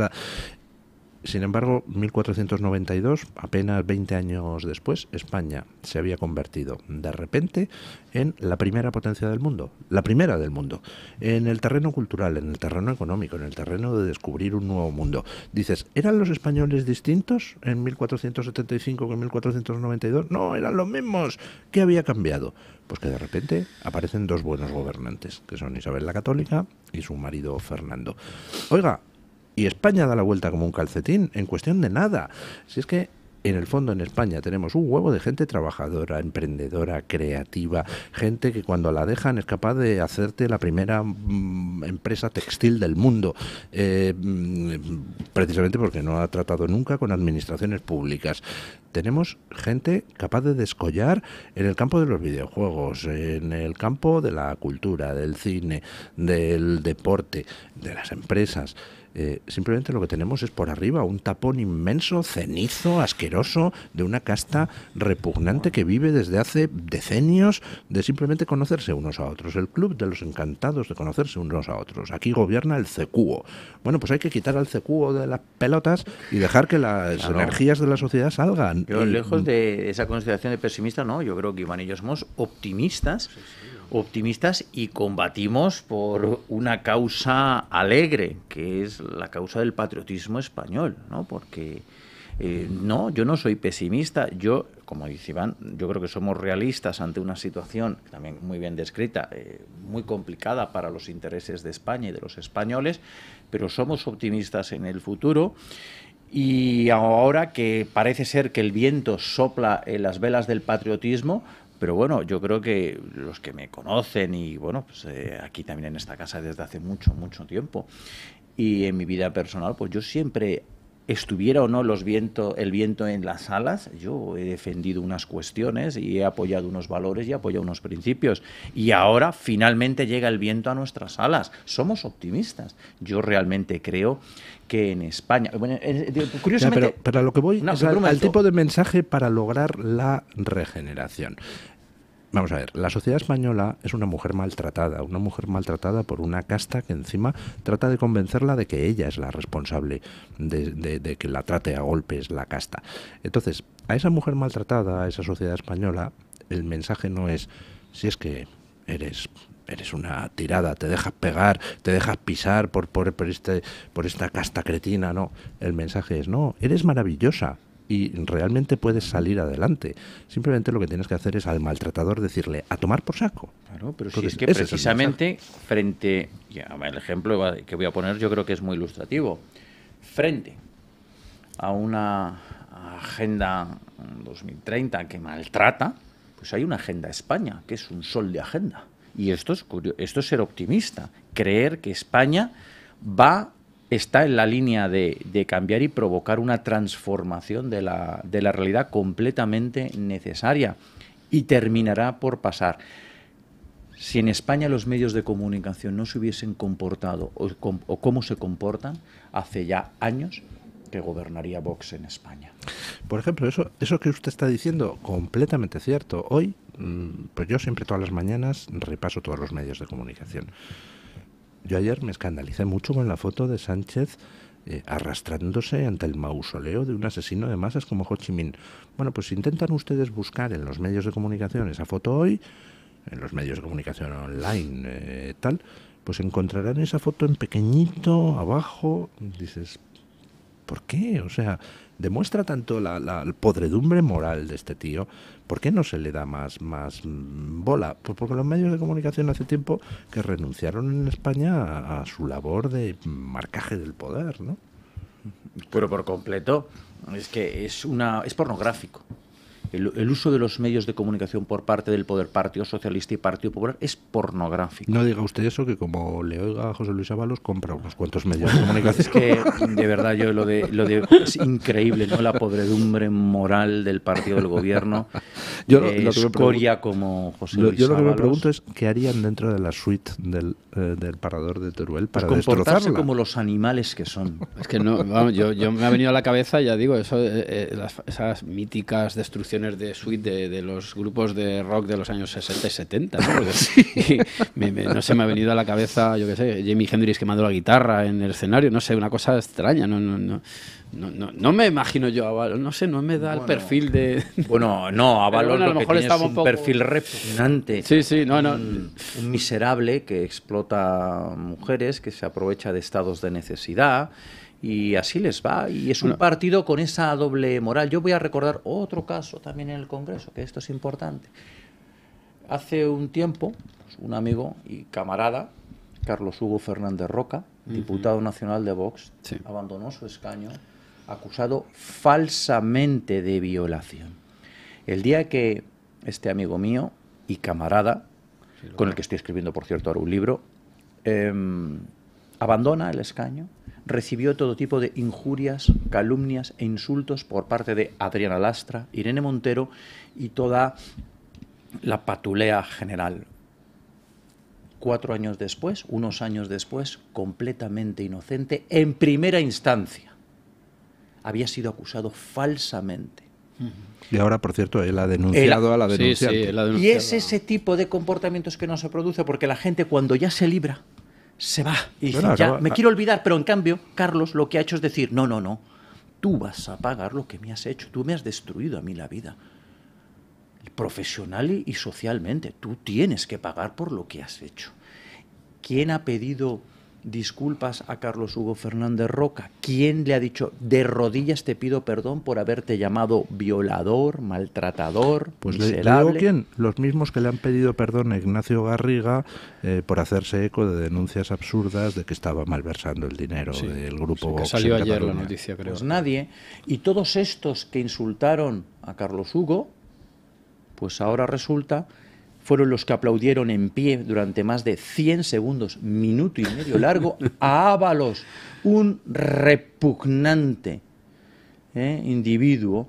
Sin embargo, 1492, apenas 20 años después, España se había convertido de repente en la primera potencia del mundo, la primera del mundo, en el terreno cultural, en el terreno económico, en el terreno de descubrir un nuevo mundo. Dices, ¿eran los españoles distintos en 1475 que en 1492? No, eran los mismos. ¿Qué había cambiado? Pues que de repente aparecen dos buenos gobernantes, que son Isabel la Católica y su marido Fernando. Oiga, y España da la vuelta como un calcetín en cuestión de nada. Si es que en el fondo en España tenemos un huevo de gente trabajadora, emprendedora, creativa, gente que cuando la dejan es capaz de hacerte la primera empresa textil del mundo, precisamente porque no ha tratado nunca con administraciones públicas. Tenemos gente capaz de descollar en el campo de los videojuegos, en el campo de la cultura, del cine, del deporte, de las empresas. Simplemente lo que tenemos es por arriba un tapón inmenso, cenizo, asqueroso, de una casta repugnante que vive desde hace decenios de simplemente conocerse unos a otros. El club de los encantados de conocerse unos a otros. Aquí gobierna el CECUO. Bueno, pues hay que quitar al CECUO de las pelotas y dejar que las energías de la sociedad salgan. Yo, lejos de esa consideración de pesimista, no, yo creo que Iván y yo somos optimistas. Optimistas y combatimos por una causa alegre, que es la causa del patriotismo español, ¿no? Porque no, yo no soy pesimista. Yo, como dice Iván, yo creo que somos realistas ante una situación también muy bien descrita, muy complicada para los intereses de España y de los españoles, pero somos optimistas en el futuro. Y ahora que parece ser que el viento sopla en las velas del patriotismo, pero bueno, yo creo que los que me conocen y bueno, pues aquí también en esta casa desde hace mucho, mucho tiempo y en mi vida personal, pues yo siempre, estuviera o no el viento en las alas, yo he defendido unas cuestiones y he apoyado unos valores y he apoyado unos principios. Y ahora finalmente llega el viento a nuestras alas. Somos optimistas. Yo realmente creo que en España... Bueno, curiosamente... Ya, pero a lo que voy es al tipo de mensaje para lograr la regeneración. Vamos a ver, la sociedad española es una mujer maltratada por una casta que encima trata de convencerla de que ella es la responsable de que la trate a golpes la casta. Entonces, a esa mujer maltratada, a esa sociedad española, el mensaje no es, si es que eres una tirada, te dejas pegar, te dejas pisar por esta casta cretina, no. El mensaje es, no, eres maravillosa. Y realmente puedes salir adelante. Simplemente lo que tienes que hacer es al maltratador decirle a tomar por saco. Claro, pero si es que precisamente frente, el ejemplo que voy a poner yo creo que es muy ilustrativo, frente a una agenda 2030 que maltrata, pues hay una agenda España, que es un sol de agenda. Y esto es ser optimista, creer que España está en la línea de cambiar y provocar una transformación de la realidad completamente necesaria y terminará por pasar. Si en España los medios de comunicación no se hubiesen comportado o cómo se comportan, hace ya años que gobernaría Vox en España. Por ejemplo, eso que usted está diciendo, completamente cierto. Hoy, pues yo siempre todas las mañanas repaso todos los medios de comunicación. Yo ayer me escandalicé mucho con la foto de Sánchez arrastrándose ante el mausoleo de un asesino de masas como Ho Chi Minh. Bueno, pues intentan ustedes buscar en los medios de comunicación esa foto hoy, en los medios de comunicación online, pues encontrarán esa foto en pequeñito, abajo. Dices, ¿por qué? O sea, demuestra tanto la podredumbre moral de este tío. ¿Por qué no se le da más bola? Pues porque los medios de comunicación hace tiempo que renunciaron en España a su labor de marcaje del poder, ¿no? Pero por completo, es que es pornográfico. el uso de los medios de comunicación por parte del poder, Partido Socialista y Partido Popular, es pornográfico. No diga usted eso, que como le oiga a José Luis Ábalos, compra unos cuantos medios de comunicación. Es que, de verdad, yo es increíble, ¿no? La podredumbre moral del partido del gobierno. Yo lo escoria como José Luis Yo lo que me Ábalos. pregunto es qué harían dentro de la suite del parador de Teruel para Pues comportarse destrozarla. como los animales que son. Es que no, vamos, yo me ha venido a la cabeza, ya digo, eso, esas míticas destrucciones de suite de los grupos de rock de los años 60 y 70, ¿no? Porque, no sé, me ha venido a la cabeza, yo qué sé, Jimi Hendrix quemando la guitarra en el escenario, no sé, una cosa extraña, no me imagino yo a Ábalos, no sé, no me da el perfil de... Bueno, no, Ábalos bueno, a lo lo que mejor tiene es estaba un un poco... perfil repugnante. Sí, no. Un miserable que explota mujeres, que se aprovecha de estados de necesidad, y así les va. Y es un partido con esa doble moral. Yo voy a recordar otro caso también en el Congreso, que esto es importante. Hace un tiempo, un amigo y camarada, Carlos Hugo Fernández Roca, diputado nacional de Vox, Sí. abandonó su escaño acusado falsamente de violación. El día que este amigo mío y camarada, con el que estoy escribiendo, por cierto, ahora un libro, abandona el escaño, recibió todo tipo de injurias, calumnias e insultos por parte de Adriana Lastra, Irene Montero y toda la patulea general. 4 años después, unos años después, completamente inocente, en primera instancia, había sido acusado falsamente. Y ahora, por cierto, él ha denunciado a la denunciante. Sí, él ha denunciado. Y es ese tipo de comportamientos que no se produce porque la gente, cuando ya se libra, se va y dice, Bueno, ya, me quiero olvidar, pero en cambio, Carlos lo que ha hecho es decir, no, tú vas a pagar lo que me has hecho, tú me has destruido a mí la vida, profesional y socialmente, tú tienes que pagar por lo que has hecho. ¿Quién ha pedido disculpas a Carlos Hugo Fernández Roca? ¿Quién le ha dicho, de rodillas te pido perdón por haberte llamado violador, maltratador, Pues le miserable? digo quién, los mismos que le han pedido perdón a Ignacio Garriga por hacerse eco de denuncias absurdas de que estaba malversando el dinero del grupo que Vox salió en ayer la Cataluña. noticia, creo. Pues nadie. Y todos estos que insultaron a Carlos Hugo, pues ahora resulta, fueron los que aplaudieron en pie durante más de 100 segundos, minuto y medio largo, a Ábalos, un repugnante individuo,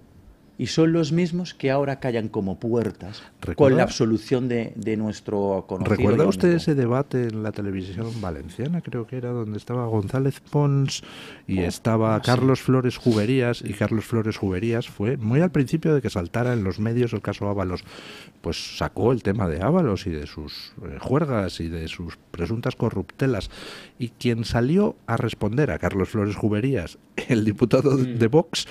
y son los mismos que ahora callan como puertas con la absolución de nuestro conocido. ¿Recuerda usted amigo. ese debate en la televisión valenciana, creo que era, donde estaba González Pons y estaba Carlos Flores Juberías? Y Carlos Flores Juberías fue muy al principio de que saltara en los medios el caso Ábalos. Pues sacó el tema de Ábalos y de sus juergas y de sus presuntas corruptelas. Y quien salió a responder a Carlos Flores Juberías, el diputado de Vox,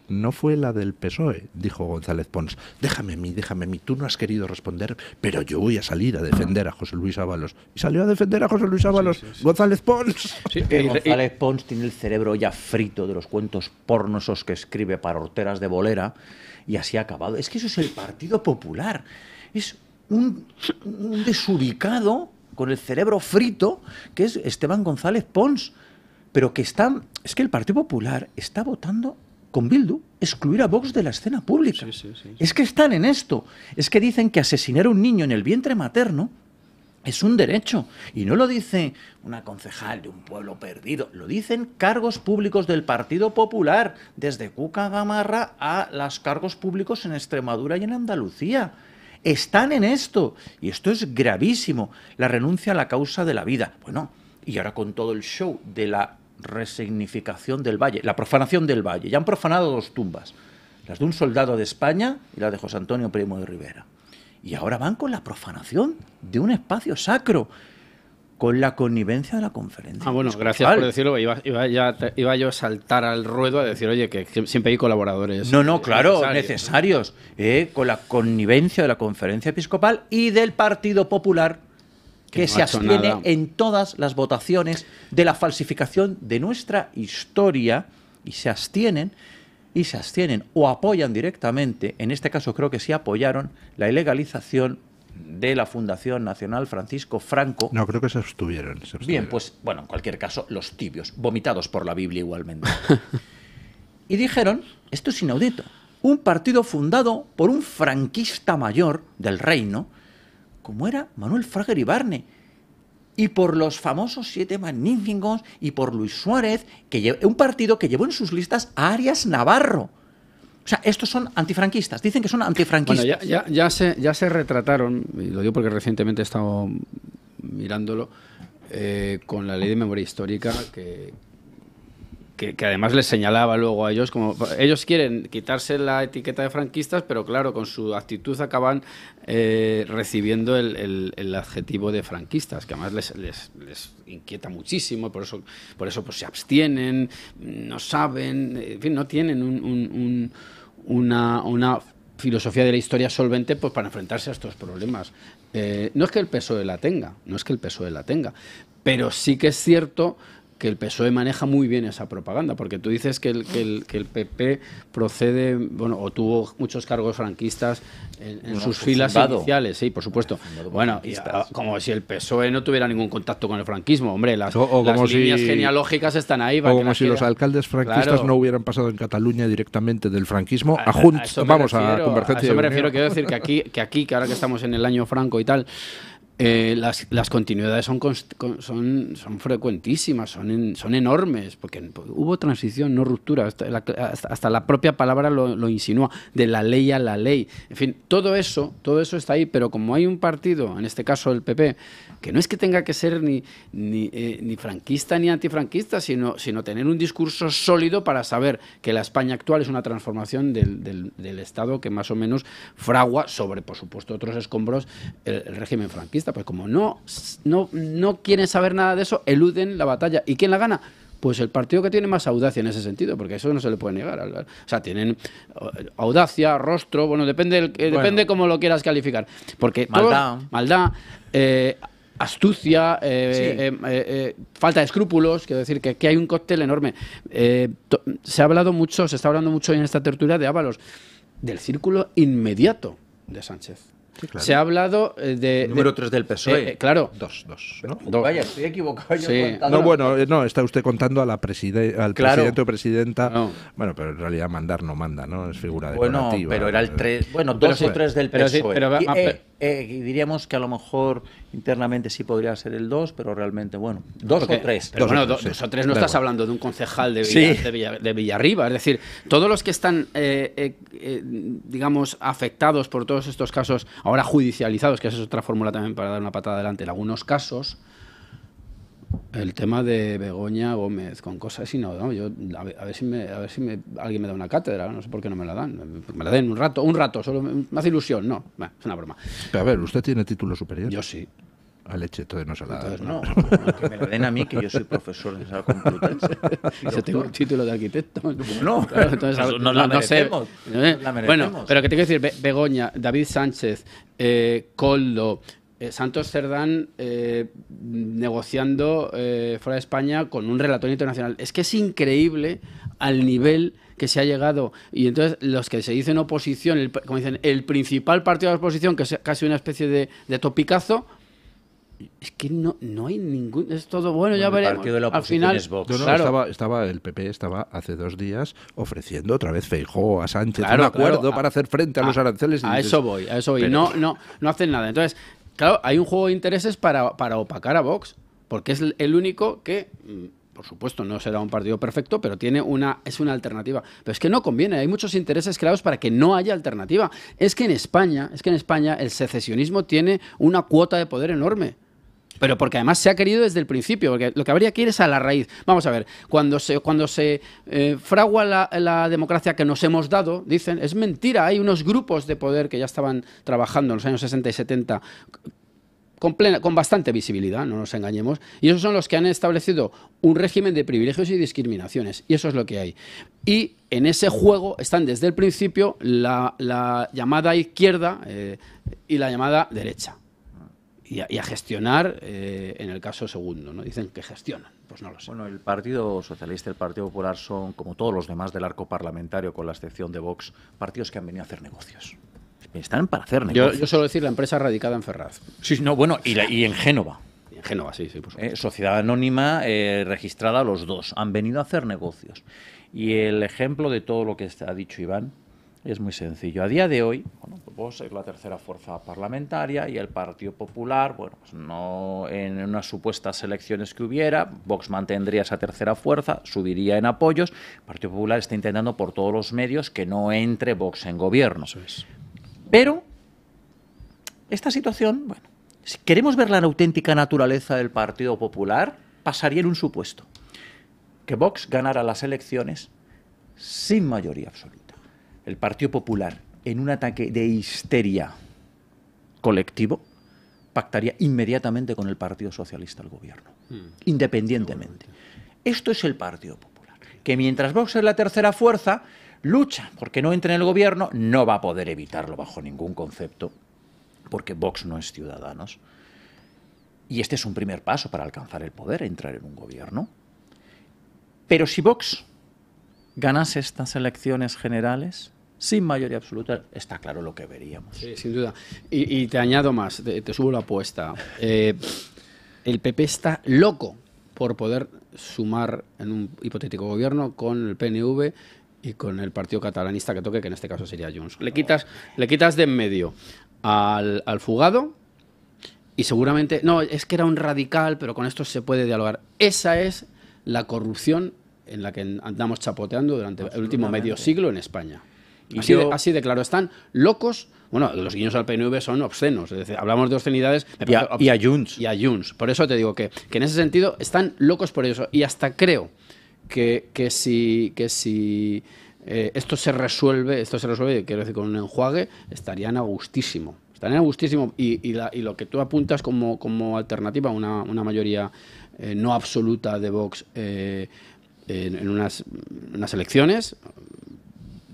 no fue la del PSOE, dijo González Pons. Déjame a mí, tú no has querido responder, pero yo voy a salir a defender a José Luis Ábalos. Y salió a defender a José Luis Ábalos, González Pons. Sí, González Pons tiene el cerebro ya frito de los cuentos pornosos que escribe para horteras de bolera, y así ha acabado. Es que eso es el Partido Popular. Es un desubicado con el cerebro frito, que es Esteban González Pons. Pero que es que el Partido Popular está votando con Bildu excluir a Vox de la escena pública. Sí. Es que están en esto. Es que dicen que asesinar a un niño en el vientre materno es un derecho. Y no lo dice una concejal de un pueblo perdido. Lo dicen cargos públicos del Partido Popular, desde Cuca Gamarra a los cargos públicos en Extremadura y en Andalucía. Están en esto. Y esto es gravísimo. La renuncia a la causa de la vida. Bueno, y ahora con todo el show de la resignificación del Valle, la profanación del Valle. Ya han profanado 2 tumbas, las de un soldado de España y la de José Antonio Primo de Rivera. Y ahora van con la profanación de un espacio sacro, con la connivencia de la conferencia. Bueno, episcopal. gracias por decirlo. Iba yo a saltar al ruedo a decir, oye, que siempre hay colaboradores. No, claro, necesarios. Con la connivencia de la conferencia episcopal y del Partido Popular, que no se ha hecho abstiene nada. en todas las votaciones de la falsificación de nuestra historia, y se abstienen o apoyan directamente, en este caso creo que sí apoyaron, la ilegalización de la Fundación Nacional Francisco Franco. No, creo que se abstuvieron. Bien, pues bueno, en cualquier caso, los tibios, vomitados por la Biblia igualmente. Y dijeron, esto es inaudito, un partido fundado por un franquista mayor del reino, como era Manuel Fraga Iribarne, y por los famosos 7 Magníficos, y por Luis Suárez, un partido que llevó en sus listas a Arias Navarro. O sea, estos son antifranquistas, dicen que son antifranquistas. Bueno, ya se retrataron, y lo digo porque recientemente he estado mirándolo, con la ley de memoria histórica, que además les señalaba luego a ellos, como ellos quieren quitarse la etiqueta de franquistas, pero claro, con su actitud acaban recibiendo el adjetivo de franquistas, que además les inquieta muchísimo, por eso pues se abstienen, no saben, en fin, no tienen una filosofía de la historia solvente pues para enfrentarse a estos problemas. No es que el PSOE la tenga, pero sí que es cierto que el PSOE maneja muy bien esa propaganda, porque tú dices que el PP procede, bueno, o tuvo muchos cargos franquistas en sus filas iniciales, sí, por supuesto. Bueno, como si el PSOE no tuviera ningún contacto con el franquismo, hombre, las líneas genealógicas están ahí. O como si los alcaldes franquistas no hubieran pasado en Cataluña directamente del franquismo a Junts, a Convergencia. A eso me refiero, quiero decir que ahora que estamos en el año Franco y tal, las continuidades son frecuentísimas, son enormes, porque hubo transición, no ruptura, hasta la propia palabra lo insinúa, de la ley a la ley. En fin, todo eso está ahí, pero como hay un partido, en este caso el PP, que no es que tenga que ser ni franquista ni antifranquista, sino tener un discurso sólido para saber que la España actual es una transformación del Estado que más o menos fragua sobre, por supuesto, otros escombros el régimen franquista. Pues como no quieren saber nada de eso, eluden la batalla. ¿Y quién la gana? Pues el partido que tiene más audacia en ese sentido, porque eso no se le puede negar. O sea, tienen audacia, rostro, bueno, depende cómo lo quieras calificar. Porque maldad, astucia, falta de escrúpulos, quiero decir que hay un cóctel enorme. Se está hablando mucho hoy en esta tertulia de Ábalos, del círculo inmediato de Sánchez. Sí, claro. Se ha hablado número 3 del PSOE. Claro. Dos, ¿no? Vaya, estoy equivocado. Sí. No, está usted contando al presidente o presidenta. No. Bueno, pero en realidad mandar no manda, ¿no? Es figura decorativa. Bueno, pero era el 3. Bueno, 2 o 3 del PSOE. Diríamos que a lo mejor internamente sí podría ser el 2, pero realmente, bueno, 2 o 3. Pero bueno, 2 o 3 no estás hablando de un concejal de Villarriba. Es decir, todos los que están, digamos, afectados por todos estos casos, ahora judicializados, que esa es otra fórmula también para dar una patada adelante, en algunos casos, el tema de Begoña Gómez con cosas así, no, yo a ver si alguien me da una cátedra, no sé por qué no me la dan, me la den un rato, solo me hace ilusión, no, es una broma. Pero a ver, ¿usted tiene título superior? Yo sí. A leche, entonces no se la da. No, que me la den a mí, que yo soy profesor de esa Complutense. Yo tengo un título de arquitecto. No, claro, entonces, no sé. Bueno, pero que te quiero decir, Begoña, David Sánchez, Koldo, Santos Cerdán negociando fuera de España con un relator internacional. Es que es increíble al nivel que se ha llegado. Y entonces los que se dicen oposición, como dicen, el principal partido de la oposición, que es casi una especie de topicazo, es que no hay ningún... Es todo bueno, ya veremos. El partido de la oposición al final, es Vox. Claro. El PP estaba hace 2 días ofreciendo otra vez Feijóo a Sánchez un acuerdo para hacer frente a los aranceles. A eso voy. Pero no hacen nada. Entonces, claro, hay un juego de intereses para opacar a Vox, porque es el único que... Por supuesto, no será un partido perfecto, pero es una alternativa. Pero es que no conviene, hay muchos intereses creados para que no haya alternativa. Es que en España el secesionismo tiene una cuota de poder enorme. Pero porque además se ha querido desde el principio, porque lo que habría que ir es a la raíz. Vamos a ver, cuando se fragua la democracia que nos hemos dado, dicen, es mentira, hay unos grupos de poder que ya estaban trabajando en los años 60 y 70 con bastante visibilidad, no nos engañemos, y esos son los que han establecido un régimen de privilegios y discriminaciones, y eso es lo que hay. Y en ese juego están desde el principio la llamada izquierda y la llamada derecha. Y a gestionar, en el caso segundo, ¿no? Dicen que gestionan, pues no lo sé. Bueno, el Partido Socialista y el Partido Popular son, como todos los demás del arco parlamentario, con la excepción de Vox, partidos que han venido a hacer negocios. Están para hacer negocios. Yo suelo decir la empresa radicada en Ferraz. Sí, no, bueno, y en Génova. En Génova, sí, por supuesto. Sociedad anónima registrada los dos. Han venido a hacer negocios. Y el ejemplo de todo lo que ha dicho Iván Es muy sencillo. A día de hoy, bueno, pues Vox es la tercera fuerza parlamentaria y el Partido Popular, bueno, pues no, en unas supuestas elecciones que hubiera, Vox mantendría esa tercera fuerza, subiría en apoyos. El Partido Popular está intentando por todos los medios que no entre Vox en gobierno. Eso es. Pero esta situación, bueno, si queremos ver la auténtica naturaleza del Partido Popular, pasaría en un supuesto: que Vox ganara las elecciones sin mayoría absoluta. El Partido Popular, en un ataque de histeria colectivo, pactaría inmediatamente con el Partido Socialista al gobierno, independientemente. Esto es el Partido Popular, que mientras Vox es la tercera fuerza, lucha porque no entre en el gobierno, no va a poder evitarlo bajo ningún concepto, porque Vox no es Ciudadanos. Y este es un primer paso para alcanzar el poder, entrar en un gobierno. Pero si Vox ganase estas elecciones generales sin mayoría absoluta, está claro lo que veríamos. Sí, sin duda. Y te añado más, te subo la apuesta. El PP está loco por poder sumar en un hipotético gobierno con el PNV y con el partido catalanista que toque, que en este caso sería Junts. Le quitas de en medio al fugado y seguramente, no, es que era un radical, pero con esto se puede dialogar. Esa es la corrupción en la que andamos chapoteando durante el último medio siglo en España. Y así de claro, están locos. Bueno, los guiños al PNV son obscenos, es decir, hablamos de obscenidades. Y a Junts. Y a Junts. Por eso te digo que en ese sentido están locos por eso. Y hasta creo que si esto se resuelve, quiero decir, con un enjuague, estarían a gustísimo. Y lo que tú apuntas como alternativa a una mayoría no absoluta de Vox en unas elecciones,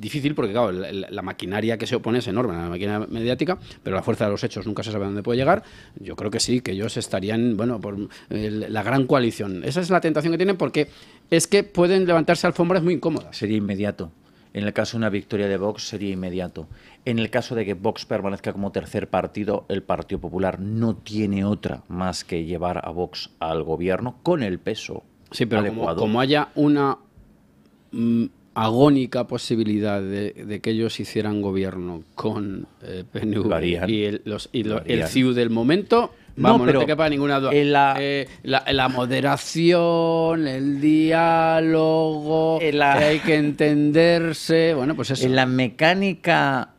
difícil porque, claro, la maquinaria que se opone es enorme, la maquinaria mediática, pero la fuerza de los hechos nunca se sabe a dónde puede llegar. Yo creo que sí, que ellos estarían, bueno, por la gran coalición. Esa es la tentación que tienen, porque es que pueden levantarse alfombras muy incómodas. Sería inmediato. En el caso de una victoria de Vox sería inmediato. En el caso de que Vox permanezca como tercer partido, el Partido Popular no tiene otra más que llevar a Vox al gobierno con el peso sí, pero adecuado. Como haya una agónica posibilidad de que ellos hicieran gobierno con PNV y el CIU del momento, vamos, no te quepa ninguna duda. La moderación, el diálogo, que hay que entenderse, bueno, pues eso. En la mecánica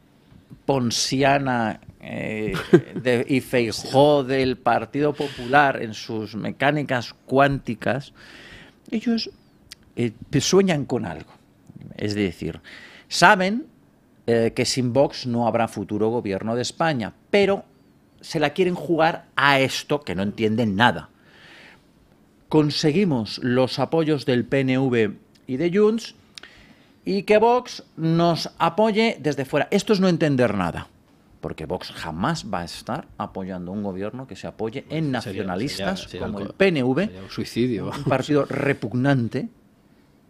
ponsiana y Feijóo del Partido Popular, en sus mecánicas cuánticas, ellos sueñan con algo. Es decir, saben que sin Vox no habrá futuro gobierno de España, pero se la quieren jugar a esto, que no entienden nada. Conseguimos los apoyos del PNV y de Junts y que Vox nos apoye desde fuera. Esto es no entender nada, porque Vox jamás va a estar apoyando un gobierno que se apoye en nacionalistas como el PNV, un suicidio, un partido repugnante,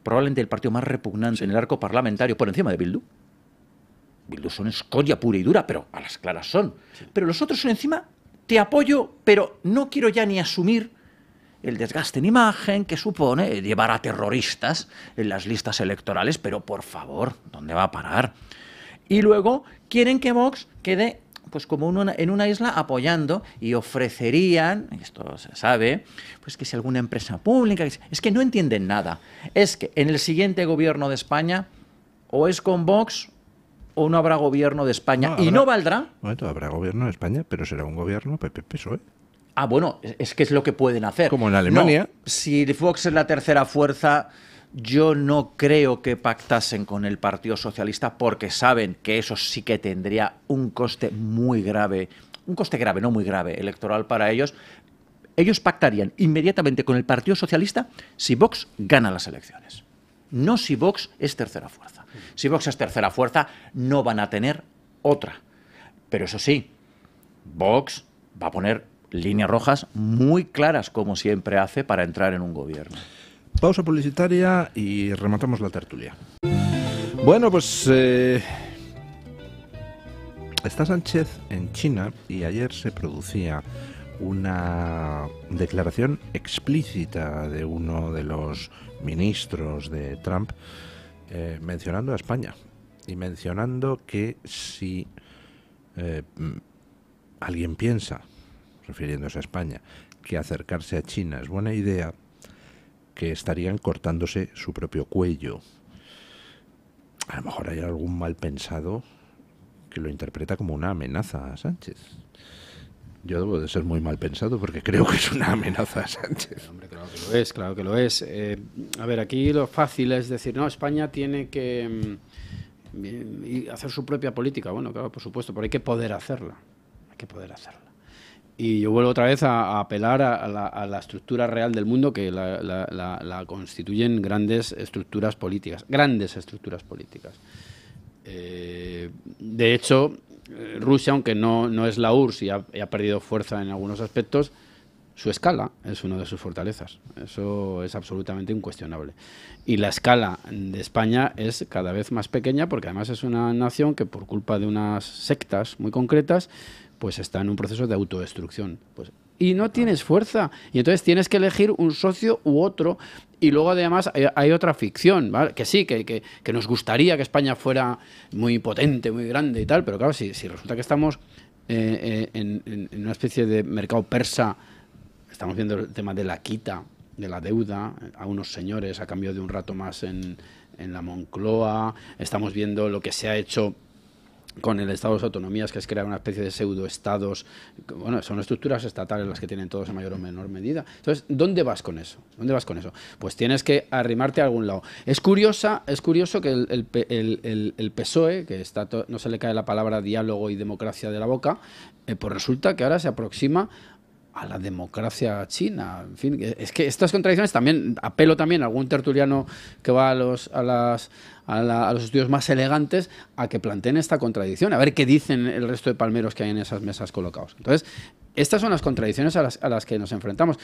probablemente el partido más repugnante en el arco parlamentario, por encima de Bildu. Bildu son escoria pura y dura, pero a las claras son. Pero los otros son encima, te apoyo, pero no quiero ya ni asumir el desgaste en imagen que supone llevar a terroristas en las listas electorales, pero por favor, ¿dónde va a parar? Y luego quieren que Vox quede pues como en una isla apoyando, y ofrecerían, esto se sabe, pues que si alguna empresa pública, es que no entienden nada. Es que en el siguiente gobierno de España o es con Vox o no habrá gobierno de España, y no valdrá. Bueno, habrá gobierno de España, pero será un gobierno PP-PSOE. Ah, bueno, es que es lo que pueden hacer. Como en Alemania. No, si Vox es la tercera fuerza, yo no creo que pactasen con el Partido Socialista, porque saben que eso sí que tendría un coste muy grave, un coste grave, no muy grave, electoral para ellos. Ellos pactarían inmediatamente con el Partido Socialista si Vox gana las elecciones, no si Vox es tercera fuerza. Si Vox es tercera fuerza, no van a tener otra. Pero eso sí, Vox va a poner líneas rojas muy claras, como siempre hace, para entrar en un gobierno. Pausa publicitaria y rematamos la tertulia. Bueno, pues está Sánchez en China y ayer se producía una declaración explícita de uno de los ministros de Trump mencionando a España y mencionando que si alguien piensa, refiriéndose a España, que acercarse a China es buena idea, que estarían cortándose su propio cuello. A lo mejor hay algún mal pensado que lo interpreta como una amenaza a Sánchez. Yo debo de ser muy mal pensado porque creo que es una amenaza a Sánchez. Hombre, claro que lo es, claro que lo es. A ver, aquí lo fácil es decir, no, España tiene que hacer su propia política. Bueno, claro, por supuesto, pero hay que poder hacerla. Hay que poder hacerla. Y yo vuelvo otra vez a apelar a la estructura real del mundo, que la constituyen grandes estructuras políticas. Grandes estructuras políticas. De hecho, Rusia, aunque no es la URSS y ha perdido fuerza en algunos aspectos, su escala es una de sus fortalezas. Eso es absolutamente incuestionable. Y la escala de España es cada vez más pequeña porque además es una nación que por culpa de unas sectas muy concretas pues está en un proceso de autodestrucción. Pues, y no tienes fuerza. Y entonces tienes que elegir un socio u otro. Y luego además hay otra ficción, ¿vale? Que sí, que nos gustaría que España fuera muy potente, muy grande y tal, pero claro, si resulta que estamos en una especie de mercado persa, estamos viendo el tema de la quita, de la deuda, a unos señores a cambio de un rato más en la Moncloa, estamos viendo lo que se ha hecho con el Estado de las Autonomías, que es crear una especie de pseudoestados. Bueno, son estructuras estatales las que tienen todos en mayor o menor medida. Entonces, ¿dónde vas con eso? ¿Dónde vas con eso? Pues tienes que arrimarte a algún lado. Es curioso que el PSOE, que no se le cae la palabra diálogo y democracia de la boca, pues resulta que ahora se aproxima a la democracia china. En fin, es que estas contradicciones también, apelo también a algún tertuliano que va a los estudios más elegantes a que planteen esta contradicción, a ver qué dicen el resto de palmeros que hay en esas mesas colocados. Entonces, estas son las contradicciones a las que nos enfrentamos.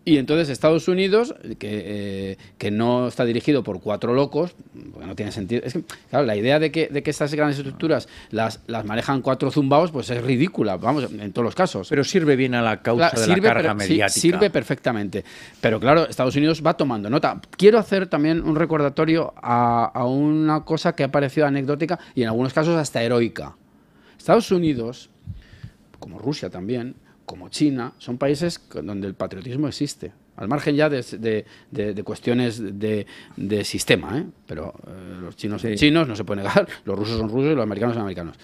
Y entonces Estados Unidos, que no está dirigido por cuatro locos, porque no tiene sentido. Es que, claro, la idea de que estas grandes estructuras las manejan cuatro zumbaos, pues es ridícula, vamos, en todos los casos. Pero sirve bien a la causa de la carga mediática. Sí, sirve perfectamente. Pero claro, Estados Unidos va tomando nota. Quiero hacer también un recordatorio a una cosa que ha parecido anecdótica y en algunos casos hasta heroica. Estados Unidos, como Rusia también, como China, son países donde el patriotismo existe, al margen ya de cuestiones de sistema, ¿eh? Pero los chinos son chinos, no se puede negar, los rusos son rusos y los americanos son americanos.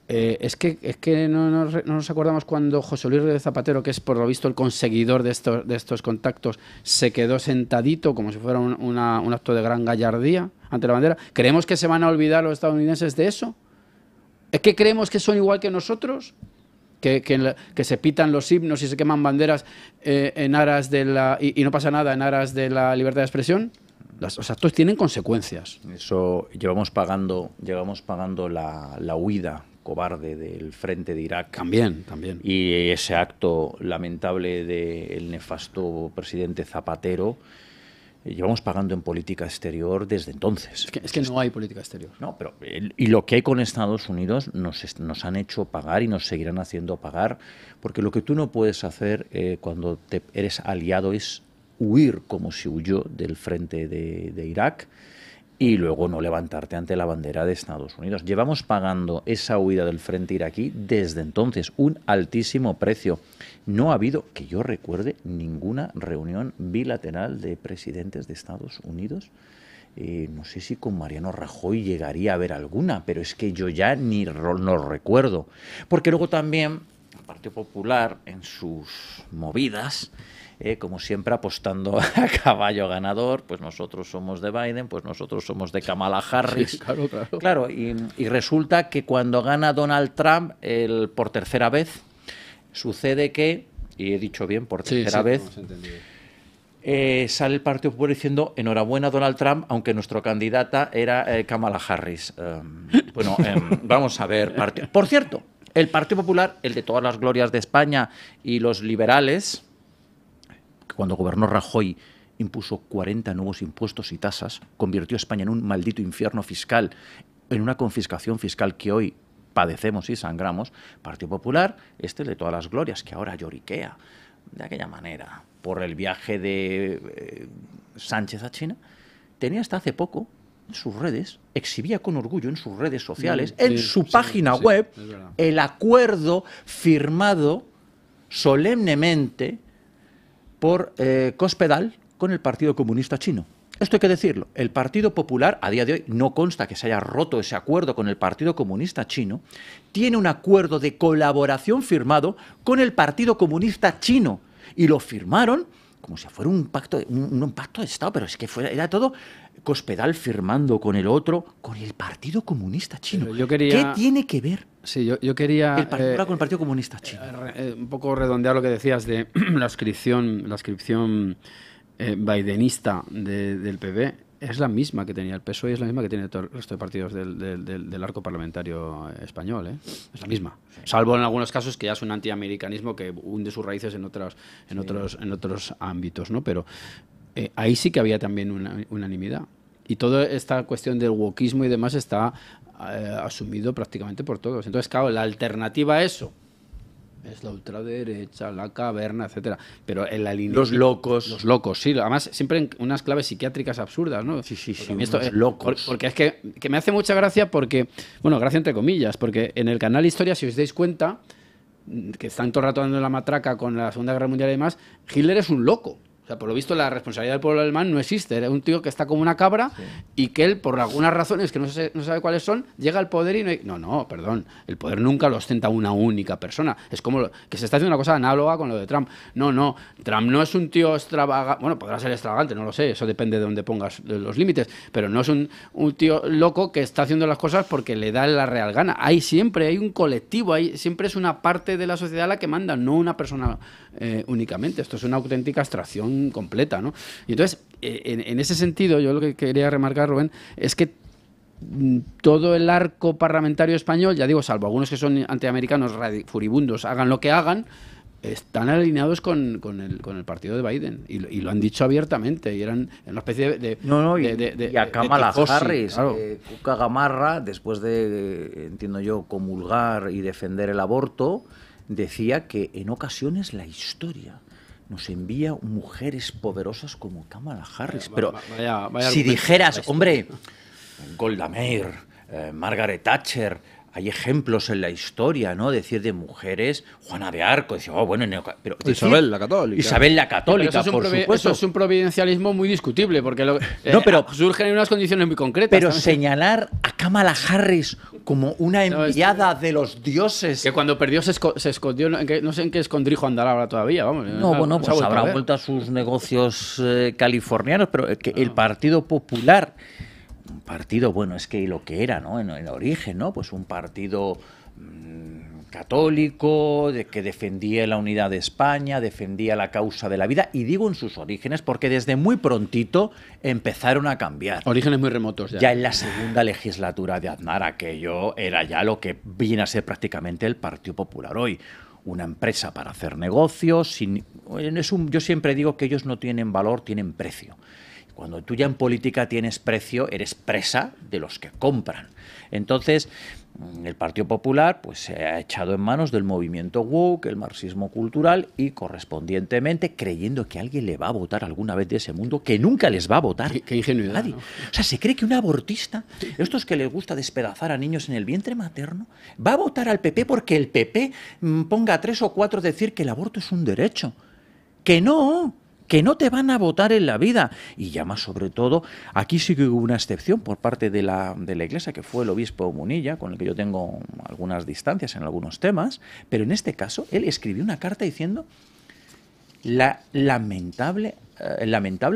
Es que no nos acordamos cuando José Luis Rodríguez Zapatero, que es por lo visto el conseguidor de estos contactos, se quedó sentadito como si fuera un acto de gran gallardía ante la bandera. ¿Creemos que se van a olvidar los estadounidenses de eso? ¿Es que creemos que son igual que nosotros? Que se pitan los himnos y se queman banderas en aras de y no pasa nada en aras de la libertad de expresión. Los actos tienen consecuencias. Eso llevamos pagando la huida cobarde del frente de Irak. También. Y ese acto lamentable del nefasto presidente Zapatero. Llevamos pagando en política exterior desde entonces. Es que no hay política exterior. No, pero y lo que hay con Estados Unidos nos han hecho pagar y nos seguirán haciendo pagar, porque lo que tú no puedes hacer cuando eres aliado es huir como se huyó del frente de Irak y luego no levantarte ante la bandera de Estados Unidos. Llevamos pagando esa huida del frente iraquí desde entonces, un altísimo precio. No ha habido, que yo recuerde, ninguna reunión bilateral de presidentes de Estados Unidos. No sé si con Mariano Rajoy llegaría a haber alguna, pero es que yo ya no recuerdo. Porque luego también el Partido Popular, en sus movidas, como siempre apostando a caballo ganador, pues nosotros somos de Biden, pues nosotros somos de Kamala Harris. Sí, claro. Claro, y resulta que cuando gana Donald Trump por tercera vez, sucede que, y he dicho bien, por tercera vez, sale el Partido Popular diciendo enhorabuena Donald Trump, aunque nuestra candidata era Kamala Harris. Vamos a ver. Por cierto, el Partido Popular, el de todas las glorias de España y los liberales, cuando gobernó Rajoy impuso 40 nuevos impuestos y tasas, convirtió a España en un maldito infierno fiscal, en una confiscación fiscal que hoy padecemos y sangramos. Partido Popular, de todas las glorias, que ahora lloriquea de aquella manera por el viaje de Sánchez a China, tenía hasta hace poco sus redes, exhibía con orgullo en sus redes sociales, en su página web, el acuerdo firmado solemnemente por Cospedal con el Partido Comunista Chino. Esto hay que decirlo. El Partido Popular, a día de hoy, no consta que se haya roto ese acuerdo con el Partido Comunista Chino, tiene un acuerdo de colaboración firmado con el Partido Comunista Chino. Y lo firmaron como si fuera un pacto de Estado, pero es que era todo Cospedal firmando con el otro, con el Partido Comunista Chino. ¿Qué tiene que ver? Sí, yo quería... el Partido con el Partido Comunista Chino. Un poco redondear lo que decías de la inscripción bidenista del PP. Es la misma que tenía el PSOE y es la misma que tiene todo el resto de partidos del arco parlamentario español, ¿eh? Es la misma. Salvo en algunos casos que ya es un antiamericanismo que hunde sus raíces en otros ámbitos, ¿no? Pero ahí sí que había también una unanimidad. Y toda esta cuestión del wokismo y demás está asumido prácticamente por todos. Entonces, claro, la alternativa a eso es la ultraderecha, la caverna, etcétera. Pero en la línea... Los locos. Los locos, sí. Además, siempre en unas claves psiquiátricas absurdas, ¿no? Sí, esto, locos. Porque es que me hace mucha gracia porque... Bueno, gracia entre comillas, porque en el canal Historia, si os dais cuenta, que están todo el rato dando la matraca con la Segunda Guerra Mundial y demás, Hitler es un loco. O sea, por lo visto la responsabilidad del pueblo alemán no existe. Era un tío que está como una cabra y que él, por algunas razones que no sabe cuáles son, llega al poder y no, perdón. El poder nunca lo ostenta una única persona. Es como que se está haciendo una cosa análoga con lo de Trump. No. Trump no es un tío extravagante. Bueno, podrá ser extravagante, no lo sé. Eso depende de dónde pongas los límites. Pero no es un tío loco que está haciendo las cosas porque le da la real gana. Hay un colectivo, siempre es una parte de la sociedad la que manda, no una persona únicamente. Esto es una auténtica abstracción completa, ¿no? Y entonces, en ese sentido, yo lo que quería remarcar, Rubén, es que todo el arco parlamentario español, ya digo, salvo algunos que son antiamericanos furibundos, hagan lo que hagan, están alineados con el partido de Biden y lo han dicho abiertamente y eran una especie de y a Kamala Harris, claro. Cuca Gamarra, después de, entiendo yo, comulgar y defender el aborto, decía que en ocasiones la historia nos envía mujeres poderosas como Kamala Harris. Pero vaya si dijeras, hombre, Golda Meir, Margaret Thatcher, hay ejemplos en la historia, ¿no? Decir de mujeres, Juana de Arco, decía, pero Isabel la Católica. Isabel la Católica, por supuesto. Eso es un providencialismo muy discutible, porque surgen en unas condiciones muy concretas. Pero también. Señalar a Kamala Harris como una enviada de los dioses. Que cuando perdió se escondió, no sé en qué escondrijo andará ahora todavía, vamos. Pues habrá vuelto a sus negocios californianos, pero que el Partido Popular, un partido, es que lo que era, ¿no? En el origen, ¿no? Pues un partido católico, que defendía la unidad de España, defendía la causa de la vida, y digo en sus orígenes porque desde muy prontito empezaron a cambiar. Orígenes muy remotos ya. Ya en la segunda legislatura de Aznar, aquello era ya lo que viene a ser prácticamente el Partido Popular hoy. Una empresa para hacer negocios. Yo siempre digo que ellos no tienen valor, tienen precio. Cuando tú ya en política tienes precio, eres presa de los que compran. Entonces, el Partido Popular pues se ha echado en manos del movimiento woke, el marxismo cultural, y correspondientemente creyendo que alguien le va a votar alguna vez de ese mundo, que nunca les va a votar. Qué ingenuidad, nadie. ¿no? O sea, se cree que un abortista, estos que les gusta despedazar a niños en el vientre materno, va a votar al PP porque el PP ponga 3 o 4 decir que el aborto es un derecho. Que no te van a votar en la vida. Y ya más sobre todo, aquí sí que hubo una excepción por parte de la Iglesia, que fue el obispo Munilla, con el que yo tengo algunas distancias en algunos temas, pero en este caso él escribió una carta diciendo el lamentable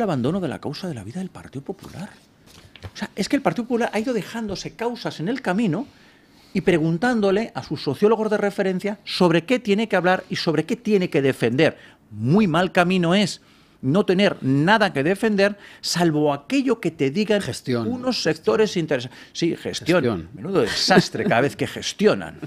abandono de la causa de la vida del Partido Popular. O sea, es que el Partido Popular ha ido dejándose causas en el camino y preguntándole a sus sociólogos de referencia sobre qué tiene que hablar y sobre qué tiene que defender. Muy mal camino es no tener nada que defender, salvo aquello que te digan unos sectores interesantes. Sí, gestión. Menudo desastre cada vez que gestionan.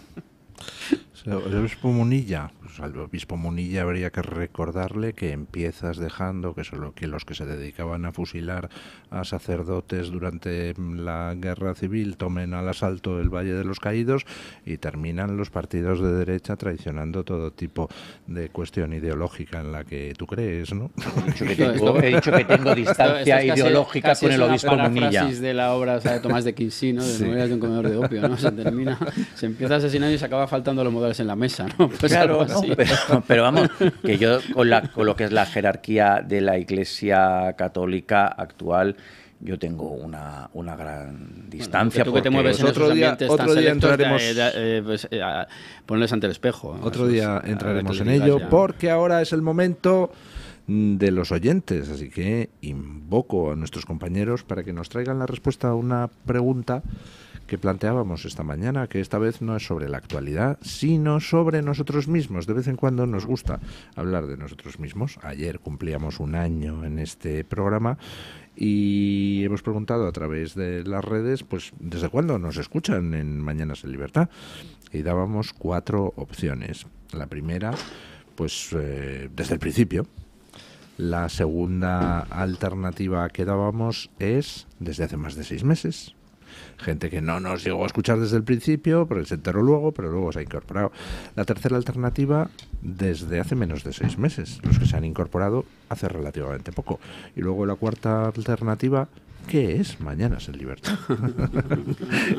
Sí. El obispo Munilla, pues al obispo Munilla habría que recordarle que empiezas dejando que los que se dedicaban a fusilar a sacerdotes durante la guerra civil tomen al asalto el Valle de los Caídos y terminan los partidos de derecha traicionando todo tipo de cuestión ideológica en la que tú crees, ¿no? He dicho que tengo distancia ideológica con el obispo Munilla. Es de la obra, o sea, de Tomás de Quincy, ¿no? De Memorias de un comedor de opio, ¿no? Se empieza asesinando y se acaba faltando los modales en la mesa, ¿no? Pues claro, no, pero vamos, que yo con lo que es la jerarquía de la Iglesia católica actual, yo tengo una gran distancia. Tú que te mueves en otro día entraremos, ponles ante el espejo, ¿no? Otro día entraremos en ello, porque ahora es el momento de los oyentes, así que invoco a nuestros compañeros para que nos traigan la respuesta a una pregunta que planteábamos esta mañana, que esta vez no es sobre la actualidad, sino sobre nosotros mismos. De vez en cuando nos gusta hablar de nosotros mismos. Ayer cumplíamos un año en este programa y hemos preguntado a través de las redes, pues, ¿desde cuándo nos escuchan en Mañanas en Libertad? Y dábamos 4 opciones. La primera, pues, desde el principio. La segunda alternativa que dábamos es desde hace más de 6 meses. Gente que no nos llegó a escuchar desde el principio, pero se enteró luego, pero luego se ha incorporado. La tercera alternativa, desde hace menos de 6 meses, los que se han incorporado hace relativamente poco. Y luego la cuarta alternativa, ¿qué es Mañanas en Libertad?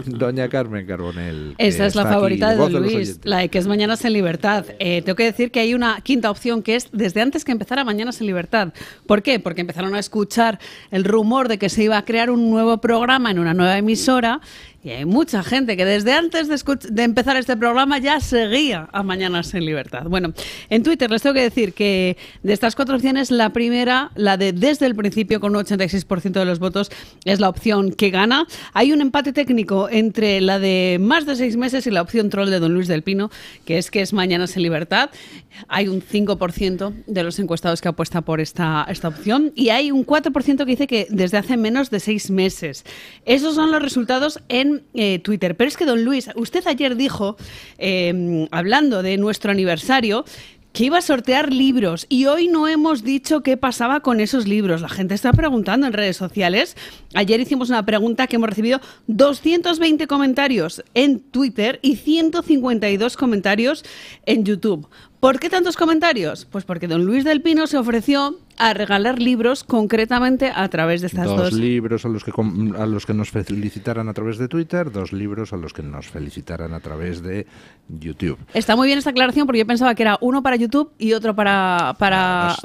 Doña Carmen Carbonell. Esa es la favorita de Don Luis, la de que es Mañanas en Libertad. Tengo que decir que hay una quinta opción que es desde antes que empezara Mañanas en Libertad. ¿Por qué? Porque empezaron a escuchar el rumor de que se iba a crear un nuevo programa en una nueva emisora. Y hay mucha gente que desde antes de empezar este programa ya seguía a Mañanas en Libertad. Bueno, en Twitter les tengo que decir que de estas 4 opciones, la primera, la de desde el principio con un 86% de los votos, es la opción que gana. Hay un empate técnico entre la de más de 6 meses y la opción troll de Don Luis del Pino, que es Mañanas en Libertad. Hay un 5% de los encuestados que apuesta por esta opción y hay un 4% que dice que desde hace menos de 6 meses. Esos son los resultados en Twitter. Pero es que, don Luis, usted ayer dijo, hablando de nuestro aniversario, que iba a sortear libros y hoy no hemos dicho qué pasaba con esos libros. La gente está preguntando en redes sociales. Ayer hicimos una pregunta que hemos recibido 220 comentarios en Twitter y 152 comentarios en YouTube. ¿Por qué tantos comentarios? Pues porque don Luis del Pino se ofreció a regalar libros concretamente a través de estas dos. 2 libros a los que nos felicitaran a través de Twitter, 2 libros a los que nos felicitaran a través de YouTube. Está muy bien esta aclaración porque yo pensaba que era uno para YouTube y otro para...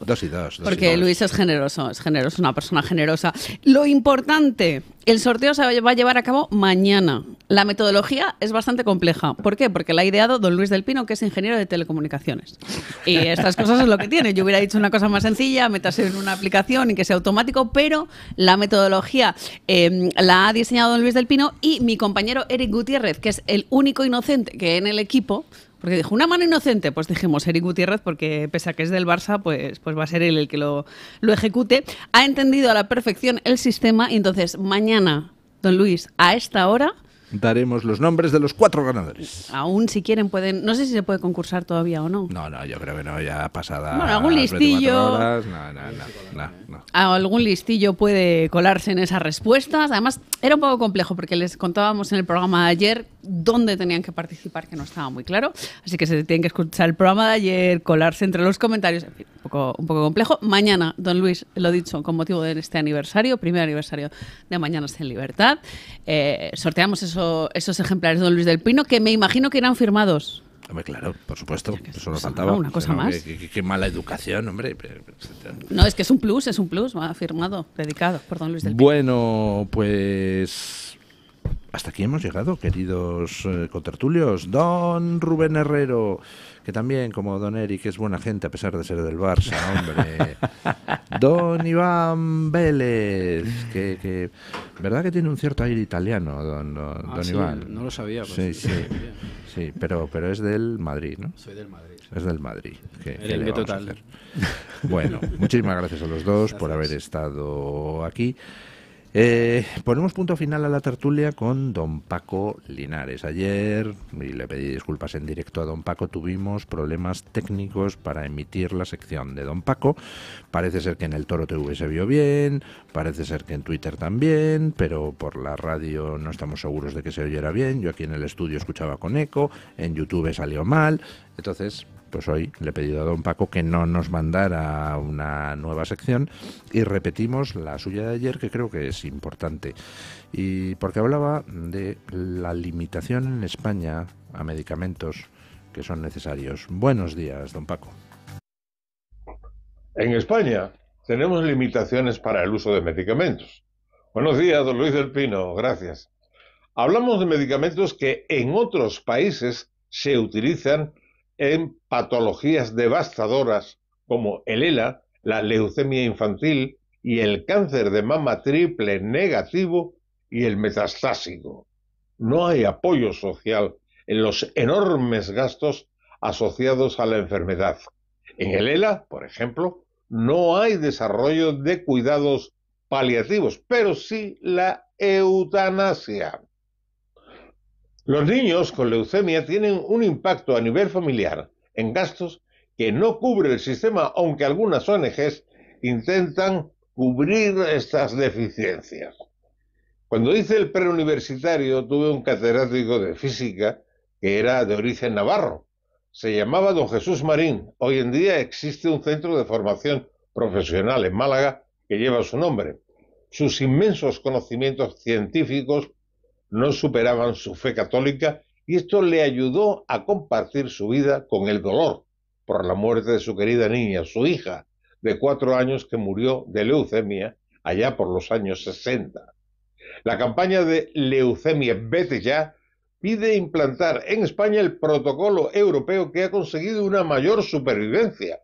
Dos y dos. Porque Luis es generoso, una persona generosa. Lo importante, el sorteo se va a llevar a cabo mañana. La metodología es bastante compleja. ¿Por qué? Porque la ha ideado don Luis del Pino, que es ingeniero de telecomunicaciones. Y estas cosas es lo que tiene. Yo hubiera dicho una cosa más sencilla, métase en una aplicación y que sea automático, pero la metodología la ha diseñado don Luis del Pino y mi compañero Eric Gutiérrez, que es el único inocente que en el equipo, porque dijo, una mano inocente, pues dijimos Eric Gutiérrez, porque pese a que es del Barça, pues va a ser él el que lo ejecute. Ha entendido a la perfección el sistema y entonces mañana, don Luis, a esta hora... daremos los nombres de los 4 ganadores. Aún si quieren pueden... No sé si se puede concursar todavía o no. No, yo creo que no, ya pasada... Bueno, algún listillo... horas, no. Algún listillo puede colarse en esas respuestas. Además, era un poco complejo porque les contábamos en el programa de ayer dónde tenían que participar, que no estaba muy claro. Así que se tienen que escuchar el programa de ayer, colarse entre los comentarios. En fin, un poco complejo. Mañana, don Luis, lo dicho, con motivo de este aniversario, primer aniversario de Mañanas en Libertad, sorteamos esos ejemplares de don Luis del Pino, que me imagino que irán firmados. Hombre, claro, por supuesto, eso nos faltaba. Una cosa más. Qué mala educación, hombre. No, es que es un plus, va firmado, dedicado por don Luis del Pino. Bueno, pues hasta aquí hemos llegado, queridos contertulios. Don Rubén Herrero, que también, como don Eric, es buena gente a pesar de ser del Barça, hombre. Don Iván Vélez, que verdad que tiene un cierto aire italiano, don sí, Iván. No lo sabía. Pues sí, pero es del Madrid, ¿no? Soy del Madrid. Es del Madrid. ¿Qué le vamos a hacer? Bueno, muchísimas gracias a los dos por haber estado aquí. Ponemos punto final a la tertulia con don Paco Linares. Ayer, y le pedí disculpas en directo a don Paco, tuvimos problemas técnicos para emitir la sección de don Paco. Parece ser que en el Toro TV se vio bien, parece ser que en Twitter también, pero por la radio no estamos seguros de que se oyera bien. Yo aquí en el estudio escuchaba con eco, en YouTube salió mal. Entonces, pues hoy le he pedido a don Paco que no nos mandara una nueva sección y repetimos la suya de ayer, que creo que es importante, y porque hablaba de la limitación en España a medicamentos que son necesarios. Buenos días, don Paco. En España tenemos limitaciones para el uso de medicamentos. Buenos días, don Luis del Pino, gracias. Hablamos de medicamentos que en otros países se utilizan en patologías devastadoras como el ELA, la leucemia infantil y el cáncer de mama triple negativo y el metastásico. No hay apoyo social en los enormes gastos asociados a la enfermedad. En el ELA, por ejemplo, no hay desarrollo de cuidados paliativos, pero sí la eutanasia. Los niños con leucemia tienen un impacto a nivel familiar en gastos que no cubre el sistema, aunque algunas ONGs intentan cubrir estas deficiencias. Cuando hice el preuniversitario tuve un catedrático de física que era de origen navarro. Se llamaba don Jesús Marín. Hoy en día existe un centro de formación profesional en Málaga que lleva su nombre. Sus inmensos conocimientos científicos no superaban su fe católica y esto le ayudó a compartir su vida con el dolor por la muerte de su querida niña, su hija de 4 años que murió de leucemia allá por los años 60. La campaña de Leucemia Vete Ya pide implantar en España el protocolo europeo que ha conseguido una mayor supervivencia.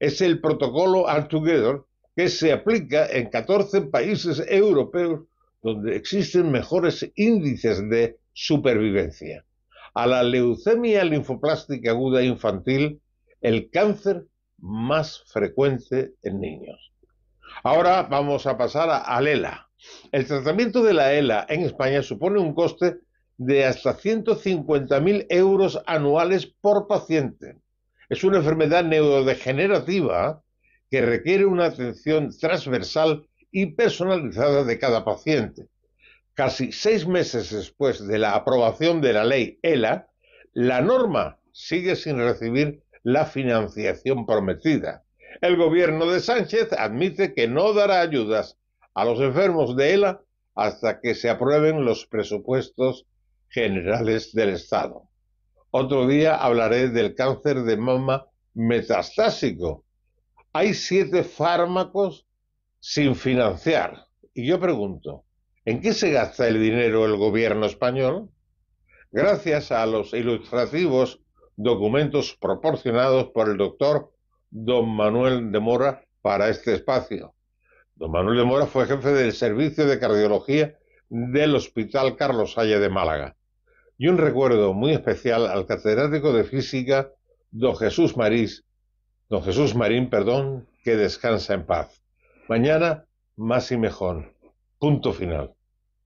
Es el protocolo All Together que se aplica en 14 países europeos donde existen mejores índices de supervivencia. A la leucemia linfoplástica aguda infantil, el cáncer más frecuente en niños. Ahora vamos a pasar al ELA. El tratamiento de la ELA en España supone un coste de hasta 150.000 euros anuales por paciente. Es una enfermedad neurodegenerativa que requiere una atención transversal y personalizada de cada paciente. Casi 6 meses después de la aprobación de la ley ELA, la norma sigue sin recibir la financiación prometida. El gobierno de Sánchez admite que no dará ayudas a los enfermos de ELA hasta que se aprueben los presupuestos generales del Estado. Otro día hablaré del cáncer de mama metastásico. Hay 7 fármacos sin financiar. Y yo pregunto, ¿en qué se gasta el dinero el gobierno español? Gracias a los ilustrativos documentos proporcionados por el doctor don Manuel de Mora para este espacio. Don Manuel de Mora fue jefe del servicio de cardiología del Hospital Carlos Haya de Málaga. Y un recuerdo muy especial al catedrático de física don Jesús Marín, que descansa en paz. Mañana, más y mejor. Punto final.